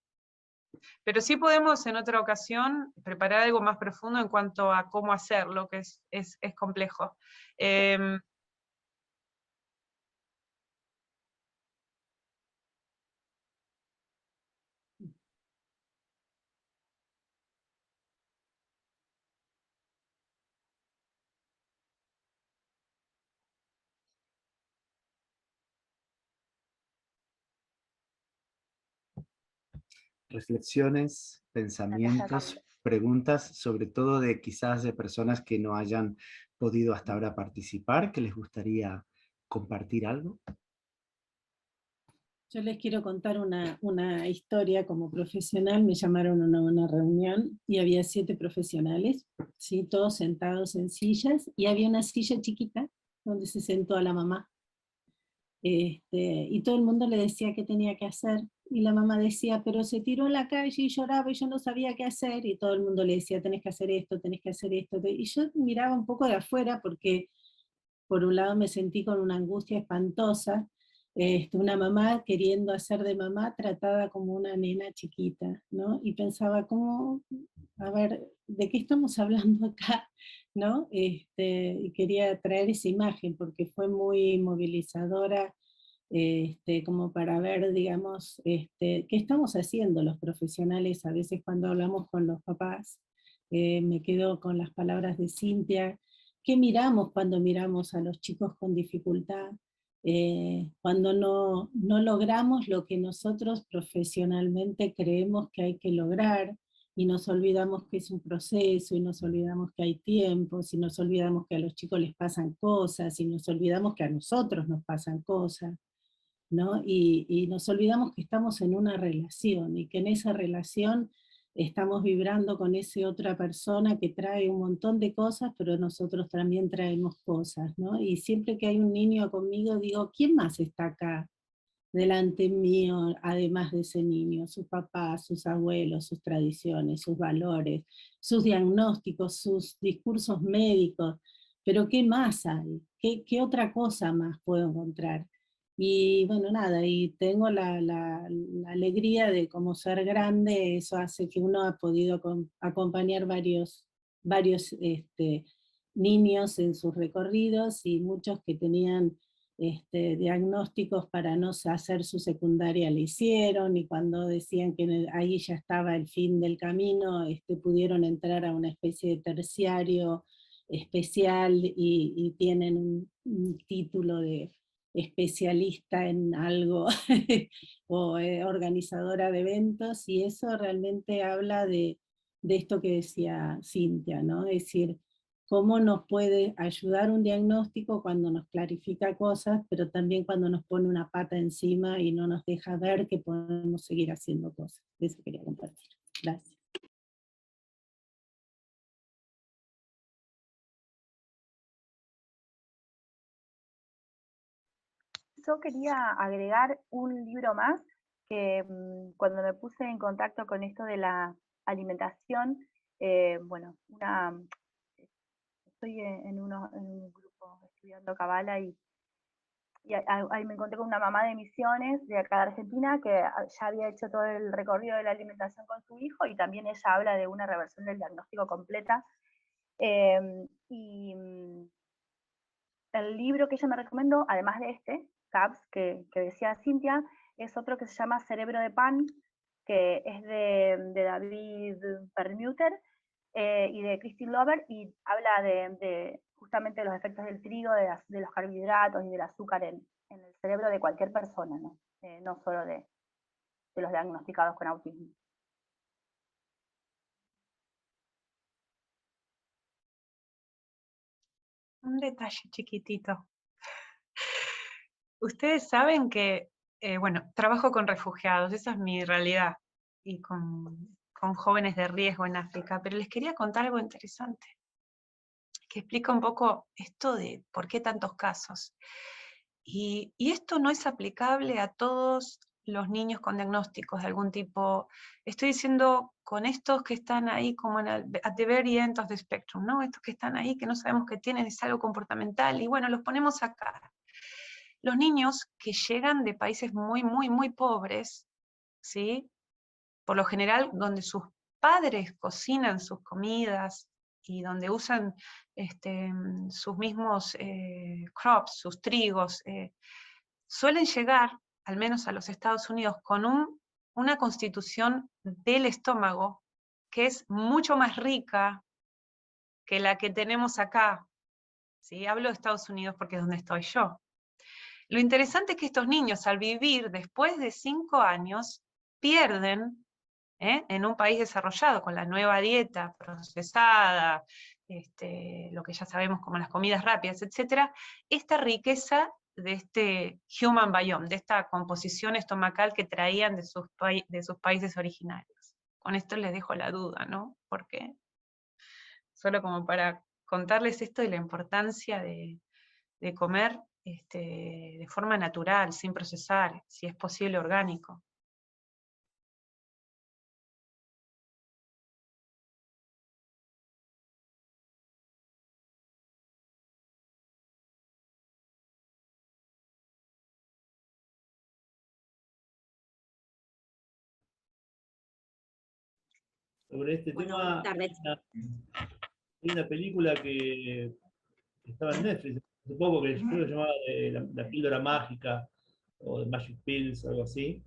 Pero sí podemos en otra ocasión preparar algo más profundo en cuanto a cómo hacerlo, que es complejo. Reflexiones, pensamientos, preguntas, sobre todo de quizás de personas que no hayan podido hasta ahora participar, que les gustaría compartir algo. Yo les quiero contar una historia como profesional. Me llamaron a una reunión y había 7 profesionales, ¿sí? Todos sentados en sillas, y había una silla chiquita donde se sentó a la mamá. Y todo el mundo le decía qué tenía que hacer, y la mamá decía, pero se tiró en la calle y lloraba y yo no sabía qué hacer, y todo el mundo le decía, tenés que hacer esto, tenés que hacer esto, y yo miraba un poco de afuera porque por un lado me sentí con una angustia espantosa, una mamá queriendo hacer de mamá tratada como una nena chiquita, ¿no? Y pensaba, ¿cómo, a ver, de qué estamos hablando acá? ¿No? Y quería traer esa imagen porque fue muy movilizadora, como para ver, digamos, qué estamos haciendo los profesionales a veces cuando hablamos con los papás. Me quedo con las palabras de Cintia. ¿Qué miramos cuando miramos a los chicos con dificultad? Cuando no logramos lo que nosotros profesionalmente creemos que hay que lograr, y nos olvidamos que es un proceso, y nos olvidamos que hay tiempos, y nos olvidamos que a los chicos les pasan cosas, y nos olvidamos que a nosotros nos pasan cosas, ¿no? Y nos olvidamos que estamos en una relación, y que en esa relación estamos vibrando con esa otra persona que trae un montón de cosas, pero nosotros también traemos cosas, ¿no? Y siempre que hay un niño conmigo digo, ¿quién más está acá delante mío, además de ese niño? Sus papás, sus abuelos, sus tradiciones, sus valores, sus diagnósticos, sus discursos médicos, pero ¿qué más hay? ¿Qué otra cosa más puedo encontrar? Y bueno, nada, y tengo la alegría de como ser grande, eso hace que uno ha podido acompañar varios niños en sus recorridos, y muchos que tenían diagnósticos para no hacer su secundaria le hicieron, y cuando decían que ahí ya estaba el fin del camino, pudieron entrar a una especie de terciario especial, y tienen un título de especialista en algo o organizadora de eventos, y eso realmente habla de esto que decía Cintia, ¿no? Es decir, cómo nos puede ayudar un diagnóstico cuando nos clarifica cosas, pero también cuando nos pone una pata encima y no nos deja ver que podemos seguir haciendo cosas. Eso quería compartir. Gracias. yo quería agregar un libro más que cuando me puse en contacto con esto de la alimentación, bueno, estoy en un grupo estudiando Kabbalah y ahí me encontré con una mamá de Misiones de acá de Argentina que ya había hecho todo el recorrido de la alimentación con su hijo y también ella habla de una reversión del diagnóstico completa. Y el libro que ella me recomendó, además de este, CAPS, que decía Cintia, es otro que se llama Cerebro de Pan, que es de David Perlmutter y de Christine Lover, y habla de justamente los efectos del trigo, de los carbohidratos y del azúcar en el cerebro de cualquier persona, ¿no? No solo de los diagnosticados con autismo. Un detalle chiquitito. Ustedes saben que, bueno, trabajo con refugiados, esa es mi realidad, y con jóvenes de riesgo en África, pero les quería contar algo interesante, que explica un poco esto de por qué tantos casos. Y esto no es aplicable a todos los niños con diagnósticos de algún tipo. Estoy diciendo con estos que están ahí como at the very end of the spectrum, ¿no? Estos que están ahí que no sabemos que tienen, es algo comportamental, y bueno, los ponemos acá. Los niños que llegan de países muy, muy, muy pobres, ¿sí? Por lo general, donde sus padres cocinan sus comidas y donde usan sus mismos crops, sus trigos, suelen llegar, al menos a los Estados Unidos, con una constitución del estómago que es mucho más rica que la que tenemos acá. ¿Sí? Hablo de Estados Unidos porque es donde estoy yo. Lo interesante es que estos niños, al vivir después de 5 años, pierden en un país desarrollado, con la nueva dieta procesada, lo que ya sabemos como las comidas rápidas, etc., esta riqueza de este human biome, de esta composición estomacal que traían de sus países originarios. Con esto les dejo la duda, ¿no? ¿Por qué? Solo como para contarles esto y la importancia de comer de forma natural, sin procesar, si es posible orgánico. Sobre este Bueno, tema, buenas tardes. hay una película que estaba en Netflix hace poco, que creo que se llamaba la píldora mágica, o The Magic Pills, algo así,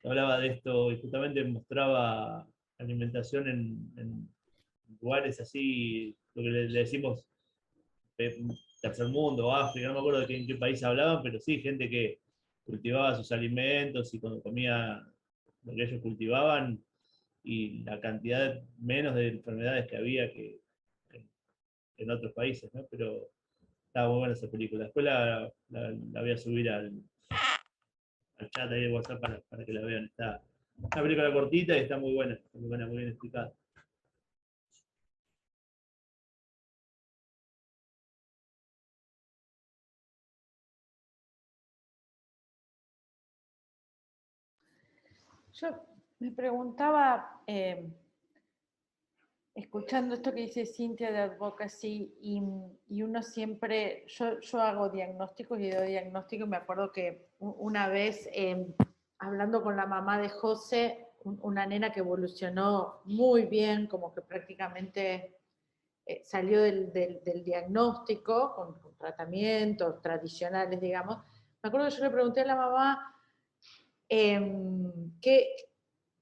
que hablaba de esto y justamente mostraba alimentación en lugares así, lo que le decimos tercer mundo, África, no me acuerdo en qué país hablaban, pero sí, gente que cultivaba sus alimentos y cuando comía lo que ellos cultivaban, y la cantidad menos de enfermedades que había que en otros países, ¿no? Pero estaba muy buena esa película. Después la voy a subir al chat ahí de WhatsApp para que la vean. Está una película cortita y está muy buena, muy bien explicada. Yo me preguntaba, escuchando esto que dice Cintia de Advocacy, y uno siempre, yo hago diagnósticos y doy diagnósticos, me acuerdo que una vez, hablando con la mamá de José, una nena que evolucionó muy bien, como que prácticamente salió del diagnóstico, con tratamientos tradicionales, digamos, me acuerdo que yo le pregunté a la mamá,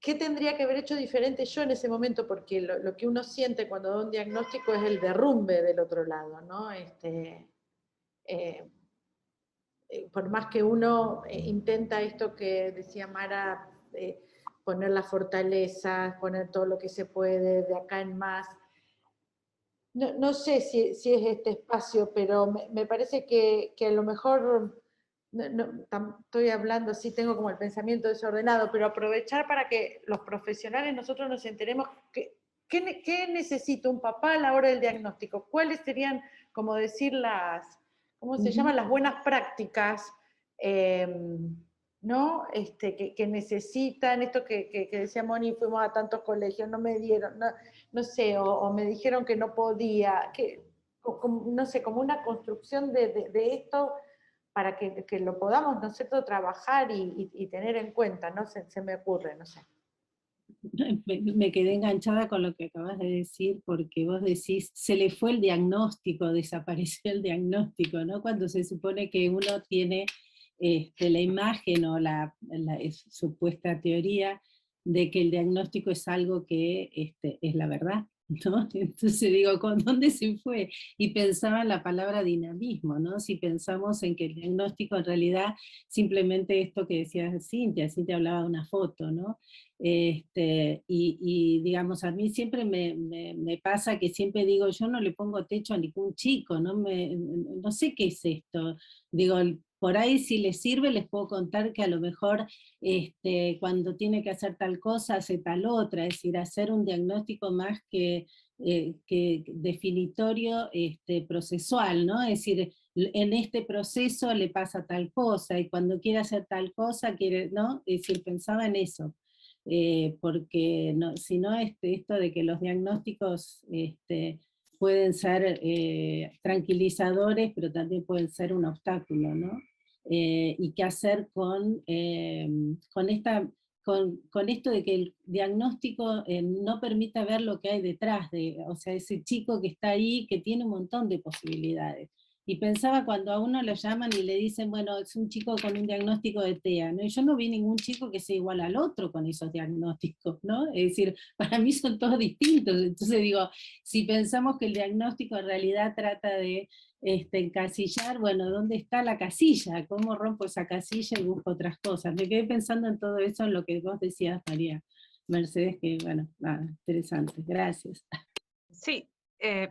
¿qué tendría que haber hecho diferente yo en ese momento? Porque lo que uno siente cuando da un diagnóstico es el derrumbe del otro lado, ¿no? Por más que uno intenta esto que decía Mara, poner las fortalezas, poner todo lo que se puede de acá en más. No sé si es este espacio, pero me parece que a lo mejor... estoy hablando, sí tengo como el pensamiento desordenado, pero aprovechar para que los profesionales nosotros nos enteremos qué necesita un papá a la hora del diagnóstico, cuáles serían, como decir, ¿cómo se llaman? Las buenas prácticas ¿no? Que necesitan, esto que decía Moni, fuimos a tantos colegios, no me dieron, no sé, o me dijeron que no podía, no sé, como una construcción de esto para que lo podamos nosotros trabajar y tener en cuenta, ¿no? Se me ocurre, no sé. Me quedé enganchada con lo que acabas de decir, porque vos decís, se le fue el diagnóstico, desapareció el diagnóstico, ¿no? Cuando se supone que uno tiene la imagen o la supuesta teoría de que el diagnóstico es algo que es la verdad, ¿no? Entonces digo, ¿con dónde se fue? Y pensaba en la palabra dinamismo, ¿no? Si pensamos en que el diagnóstico en realidad simplemente esto que decía Cintia hablaba de una foto, ¿no? Y digamos, a mí siempre me pasa que siempre digo, yo no le pongo techo a ningún chico, no sé qué es esto. Digo, por ahí si les sirve les puedo contar que a lo mejor cuando tiene que hacer tal cosa hace tal otra, es decir, hacer un diagnóstico más que definitorio procesual, ¿no? Es decir, en este proceso le pasa tal cosa, y cuando quiere hacer tal cosa, ¿no? Es decir, pensaba en eso. Porque no, si no esto de que los diagnósticos pueden ser tranquilizadores, pero también pueden ser un obstáculo, ¿no? Y qué hacer con esto de que el diagnóstico no permita ver lo que hay detrás, o sea, ese chico que está ahí, que tiene un montón de posibilidades. Y pensaba cuando a uno lo llaman y le dicen, bueno, es un chico con un diagnóstico de TEA, ¿no? Y yo no vi ningún chico que sea igual al otro con esos diagnósticos, ¿no? Es decir, para mí son todos distintos. Entonces digo, si pensamos que el diagnóstico en realidad trata de encasillar, bueno, ¿dónde está la casilla? ¿Cómo rompo esa casilla y busco otras cosas? Me quedé pensando en todo eso, en lo que vos decías, María Mercedes, que bueno, nada, interesante. Gracias. Sí,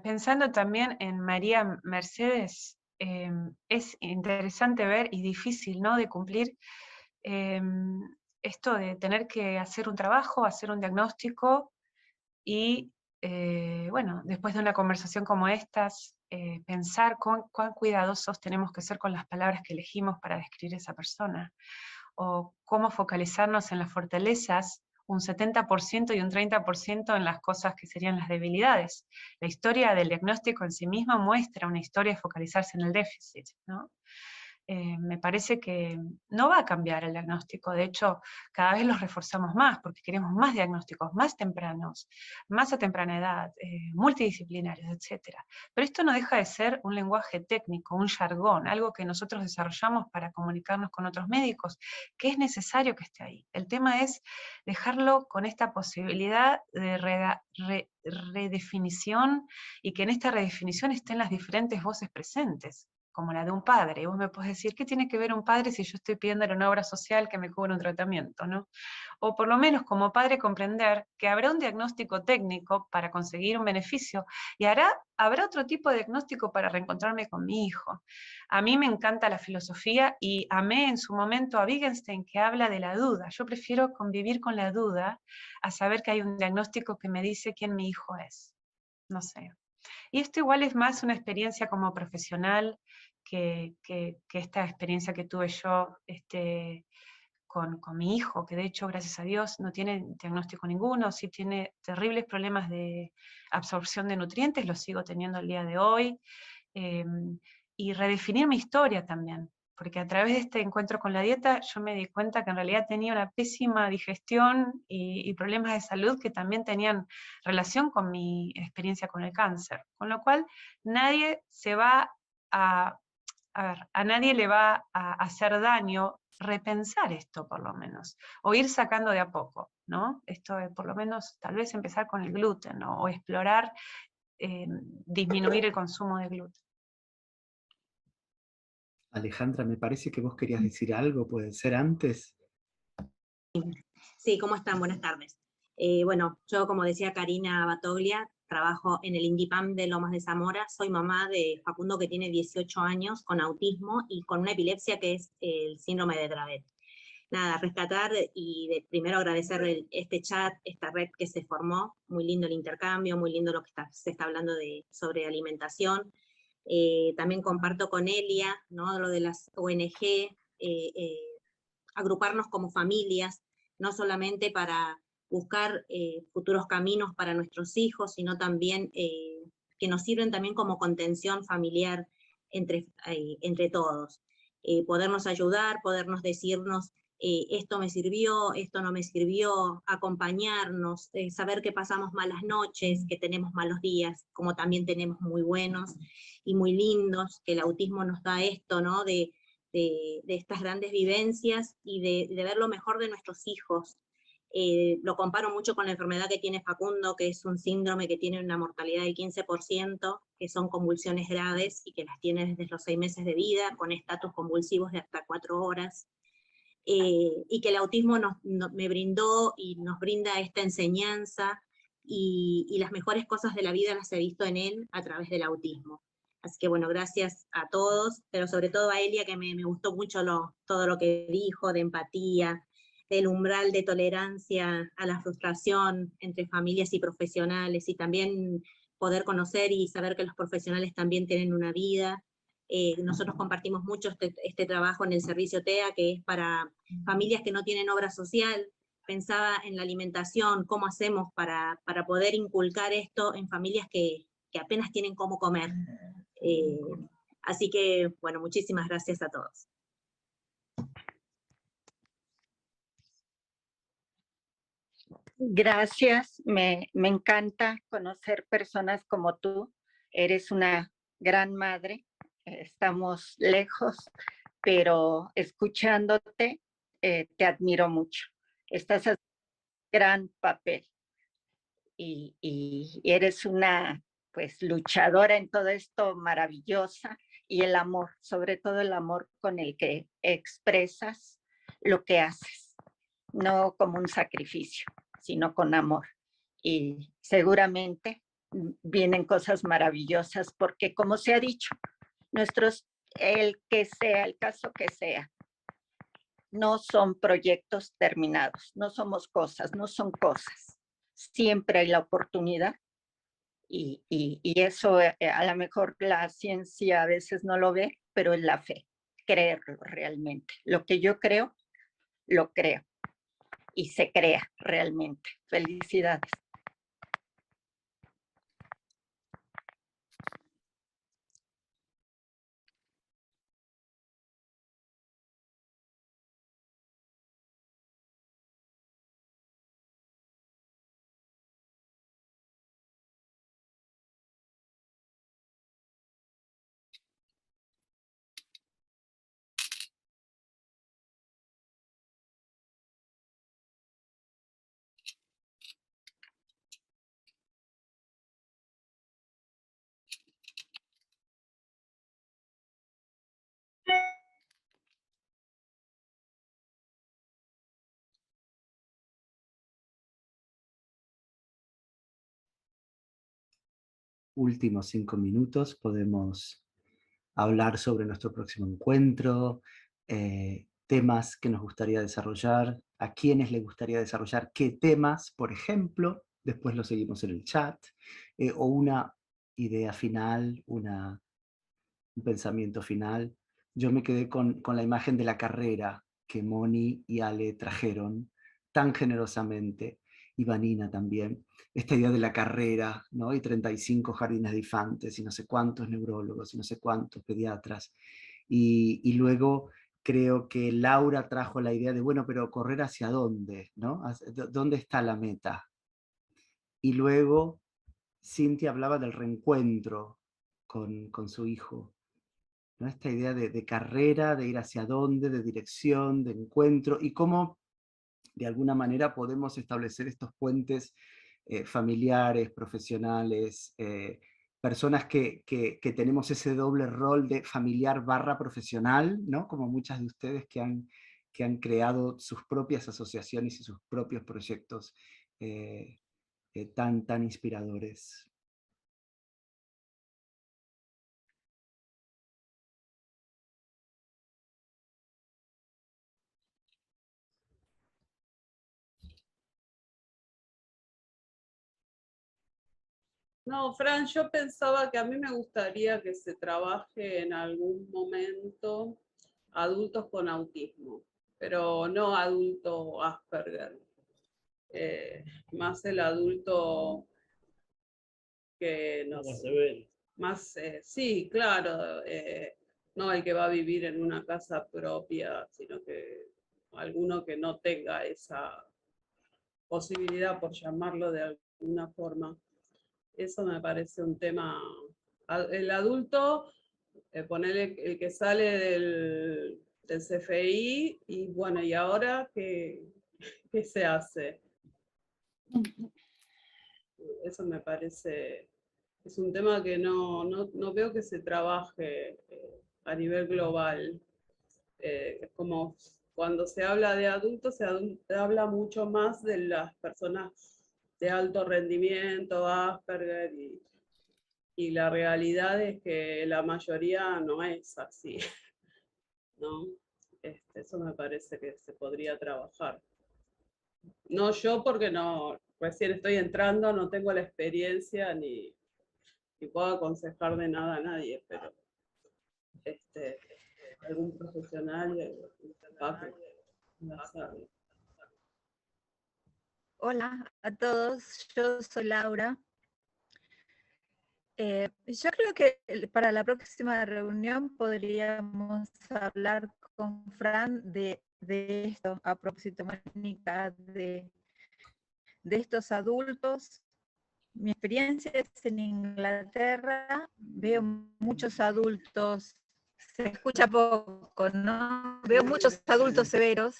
pensando también en María Mercedes, es interesante ver y difícil, ¿no?, de cumplir esto de tener que hacer un trabajo, hacer un diagnóstico y, bueno, después de una conversación como estas, pensar cuán cuidadosos tenemos que ser con las palabras que elegimos para describir a esa persona, o cómo focalizarnos en las fortalezas un 70% y un 30% en las cosas que serían las debilidades. La historia del diagnóstico en sí misma muestra una historia de focalizarse en el déficit, ¿no? Me parece que no va a cambiar el diagnóstico, de hecho, cada vez los reforzamos más, porque queremos más diagnósticos, más tempranos, más a temprana edad, multidisciplinarios, etc. Pero esto no deja de ser un lenguaje técnico, un jargón, algo que nosotros desarrollamos para comunicarnos con otros médicos, que es necesario que esté ahí. El tema es dejarlo con esta posibilidad de redefinición, y que en esta redefinición estén las diferentes voces presentes, como la de un padre. Vos me podés decir, ¿qué tiene que ver un padre si yo estoy pidiendo una obra social que me cubra un tratamiento, ¿no? O por lo menos como padre comprender que habrá un diagnóstico técnico para conseguir un beneficio, y habrá otro tipo de diagnóstico para reencontrarme con mi hijo. A mí me encanta la filosofía y amé en su momento a Wittgenstein, que habla de la duda. Yo prefiero convivir con la duda a saber que hay un diagnóstico que me dice quién mi hijo es. No sé. Y esto igual es más una experiencia como profesional que esta experiencia que tuve yo con mi hijo, que de hecho, gracias a Dios, no tiene diagnóstico ninguno, sí tiene terribles problemas de absorción de nutrientes, los sigo teniendo el día de hoy, y redefinir mi historia también, porque a través de este encuentro con la dieta yo me di cuenta que en realidad tenía una pésima digestión y problemas de salud que también tenían relación con mi experiencia con el cáncer, con lo cual nadie se va a nadie le va a hacer daño repensar esto por lo menos, o ir sacando de a poco, ¿no? Esto de por lo menos tal vez empezar con el gluten, ¿no? O explorar disminuir el consumo de gluten. Alejandra, me parece que vos querías decir algo, ¿puede ser antes? Sí, ¿cómo están? Buenas tardes. Bueno, yo, como decía Karina Batoglia, trabajo en el INDIPAM de Lomas de Zamora, soy mamá de Facundo, que tiene 18 años, con autismo y con una epilepsia que es el síndrome de Dravet. Nada, rescatar y primero agradecer este chat, esta red que se formó, muy lindo el intercambio, muy lindo lo que se está hablando sobre alimentación. También comparto con Elia, ¿no?, lo de las ONG, agruparnos como familias, no solamente para buscar futuros caminos para nuestros hijos, sino también que nos sirven también como contención familiar entre todos. Podernos ayudar, podernos decirnos esto me sirvió, esto no me sirvió, acompañarnos, saber que pasamos malas noches, que tenemos malos días, como también tenemos muy buenos y muy lindos, que el autismo nos da esto, ¿no? De estas grandes vivencias y de ver lo mejor de nuestros hijos. Lo comparo mucho con la enfermedad que tiene Facundo, que es un síndrome que tiene una mortalidad del 15%, que son convulsiones graves y que las tiene desde los 6 meses de vida, con estatus convulsivos de hasta 4 horas. Y que el autismo me brindó y nos brinda esta enseñanza y las mejores cosas de la vida las he visto en él a través del autismo. Así que bueno, gracias a todos, pero sobre todo a Elia, que me gustó mucho todo lo que dijo, de empatía, del umbral de tolerancia a la frustración entre familias y profesionales, y también poder conocer y saber que los profesionales también tienen una vida. Nosotros compartimos mucho este trabajo en el servicio TEA, que es para familias que no tienen obra social. Pensaba en la alimentación, cómo hacemos para poder inculcar esto en familias que apenas tienen cómo comer. Así que, bueno, muchísimas gracias a todos. Gracias, me encanta conocer personas como tú. Eres una gran madre, estamos lejos, pero escuchándote te admiro mucho. Estás haciendo un gran papel y eres una pues luchadora en todo esto, maravillosa, y el amor, sobre todo el amor con el que expresas lo que haces, no como un sacrificio, sino con amor. Y seguramente vienen cosas maravillosas, porque como se ha dicho, el que sea, el caso que sea, no son proyectos terminados, no somos cosas, no son cosas. Siempre hay la oportunidad y eso a lo mejor la ciencia a veces no lo ve, pero es la fe, creerlo realmente. Lo que yo creo, lo creo y se crea realmente. Felicidades. Últimos 5 minutos, podemos hablar sobre nuestro próximo encuentro, temas que nos gustaría desarrollar, a quiénes les gustaría desarrollar qué temas, por ejemplo, después lo seguimos en el chat, o una idea final, un pensamiento final. Yo me quedé con la imagen de la carrera que Moni y Ale trajeron tan generosamente, y Vanina también, esta idea de la carrera, ¿no? Y 35 jardines de infantes, y no sé cuántos neurólogos, y no sé cuántos pediatras, y luego creo que Laura trajo la idea de, bueno, pero correr hacia dónde, ¿no? ¿Dónde está la meta? Y luego Cintia hablaba del reencuentro con su hijo, ¿no? Esta idea de carrera, de ir hacia dónde, de dirección, de encuentro, y cómo de alguna manera podemos establecer estos puentes familiares, profesionales, personas que tenemos ese doble rol de familiar barra profesional, ¿no? Como muchas de ustedes que han creado sus propias asociaciones y sus propios proyectos tan inspiradores. No, Fran, yo pensaba que a mí me gustaría que se trabaje en algún momento adultos con autismo, pero no adulto Asperger. Más el adulto que no sé, más, sí, claro, no el que va a vivir en una casa propia, sino que alguno que no tenga esa posibilidad, por llamarlo de alguna forma. Eso me parece un tema. El adulto, ponele el que sale del CFI, y bueno, ¿y ahora qué se hace? Eso me parece, es un tema que no veo que se trabaje a nivel global. Es como cuando se habla de adultos, se habla mucho más de las personas de alto rendimiento, Asperger, y la realidad es que la mayoría no es así, ¿no? Eso me parece que se podría trabajar. No yo, porque no, recién estoy entrando, no tengo la experiencia ni puedo aconsejar de nada a nadie, pero algún profesional la sabe. Hola a todos, yo soy Laura. Yo creo que para la próxima reunión podríamos hablar con Fran de esto, a propósito, Mónica, de estos adultos. Mi experiencia es en Inglaterra, veo muchos adultos, se escucha poco, ¿no? Veo muchos adultos severos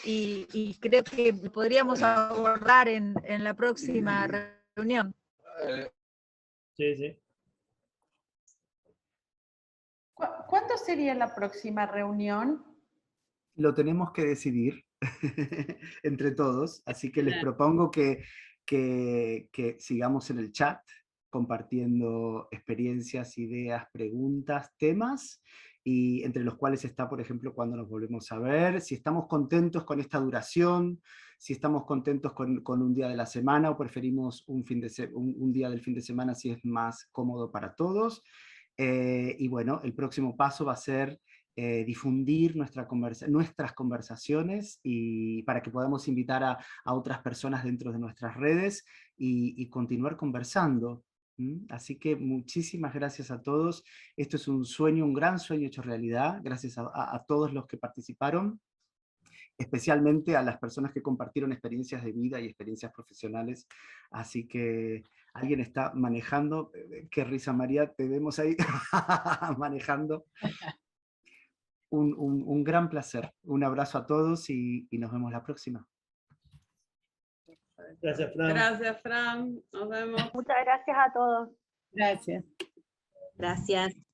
y creo que podríamos abordar en la próxima reunión. Sí, sí. ¿Cuándo sería la próxima reunión? Lo tenemos que decidir entre todos, así que les propongo que sigamos en el chat, compartiendo experiencias, ideas, preguntas, temas, y entre los cuales está, por ejemplo, cuando nos volvemos a ver, si estamos contentos con esta duración, si estamos contentos con un día de la semana, o preferimos un día del fin de semana si es más cómodo para todos. Y bueno, el próximo paso va a ser difundir nuestras conversaciones, y para que podamos invitar a otras personas dentro de nuestras redes y continuar conversando. Así que muchísimas gracias a todos. Esto es un sueño, un gran sueño hecho realidad. Gracias a todos los que participaron, especialmente a las personas que compartieron experiencias de vida y experiencias profesionales. Así que alguien está manejando. Qué risa, María, te vemos ahí manejando. Un gran placer. Un abrazo a todos y nos vemos la próxima. Gracias, Fran. Gracias, Fran. Nos vemos. Muchas gracias a todos. Gracias. Gracias.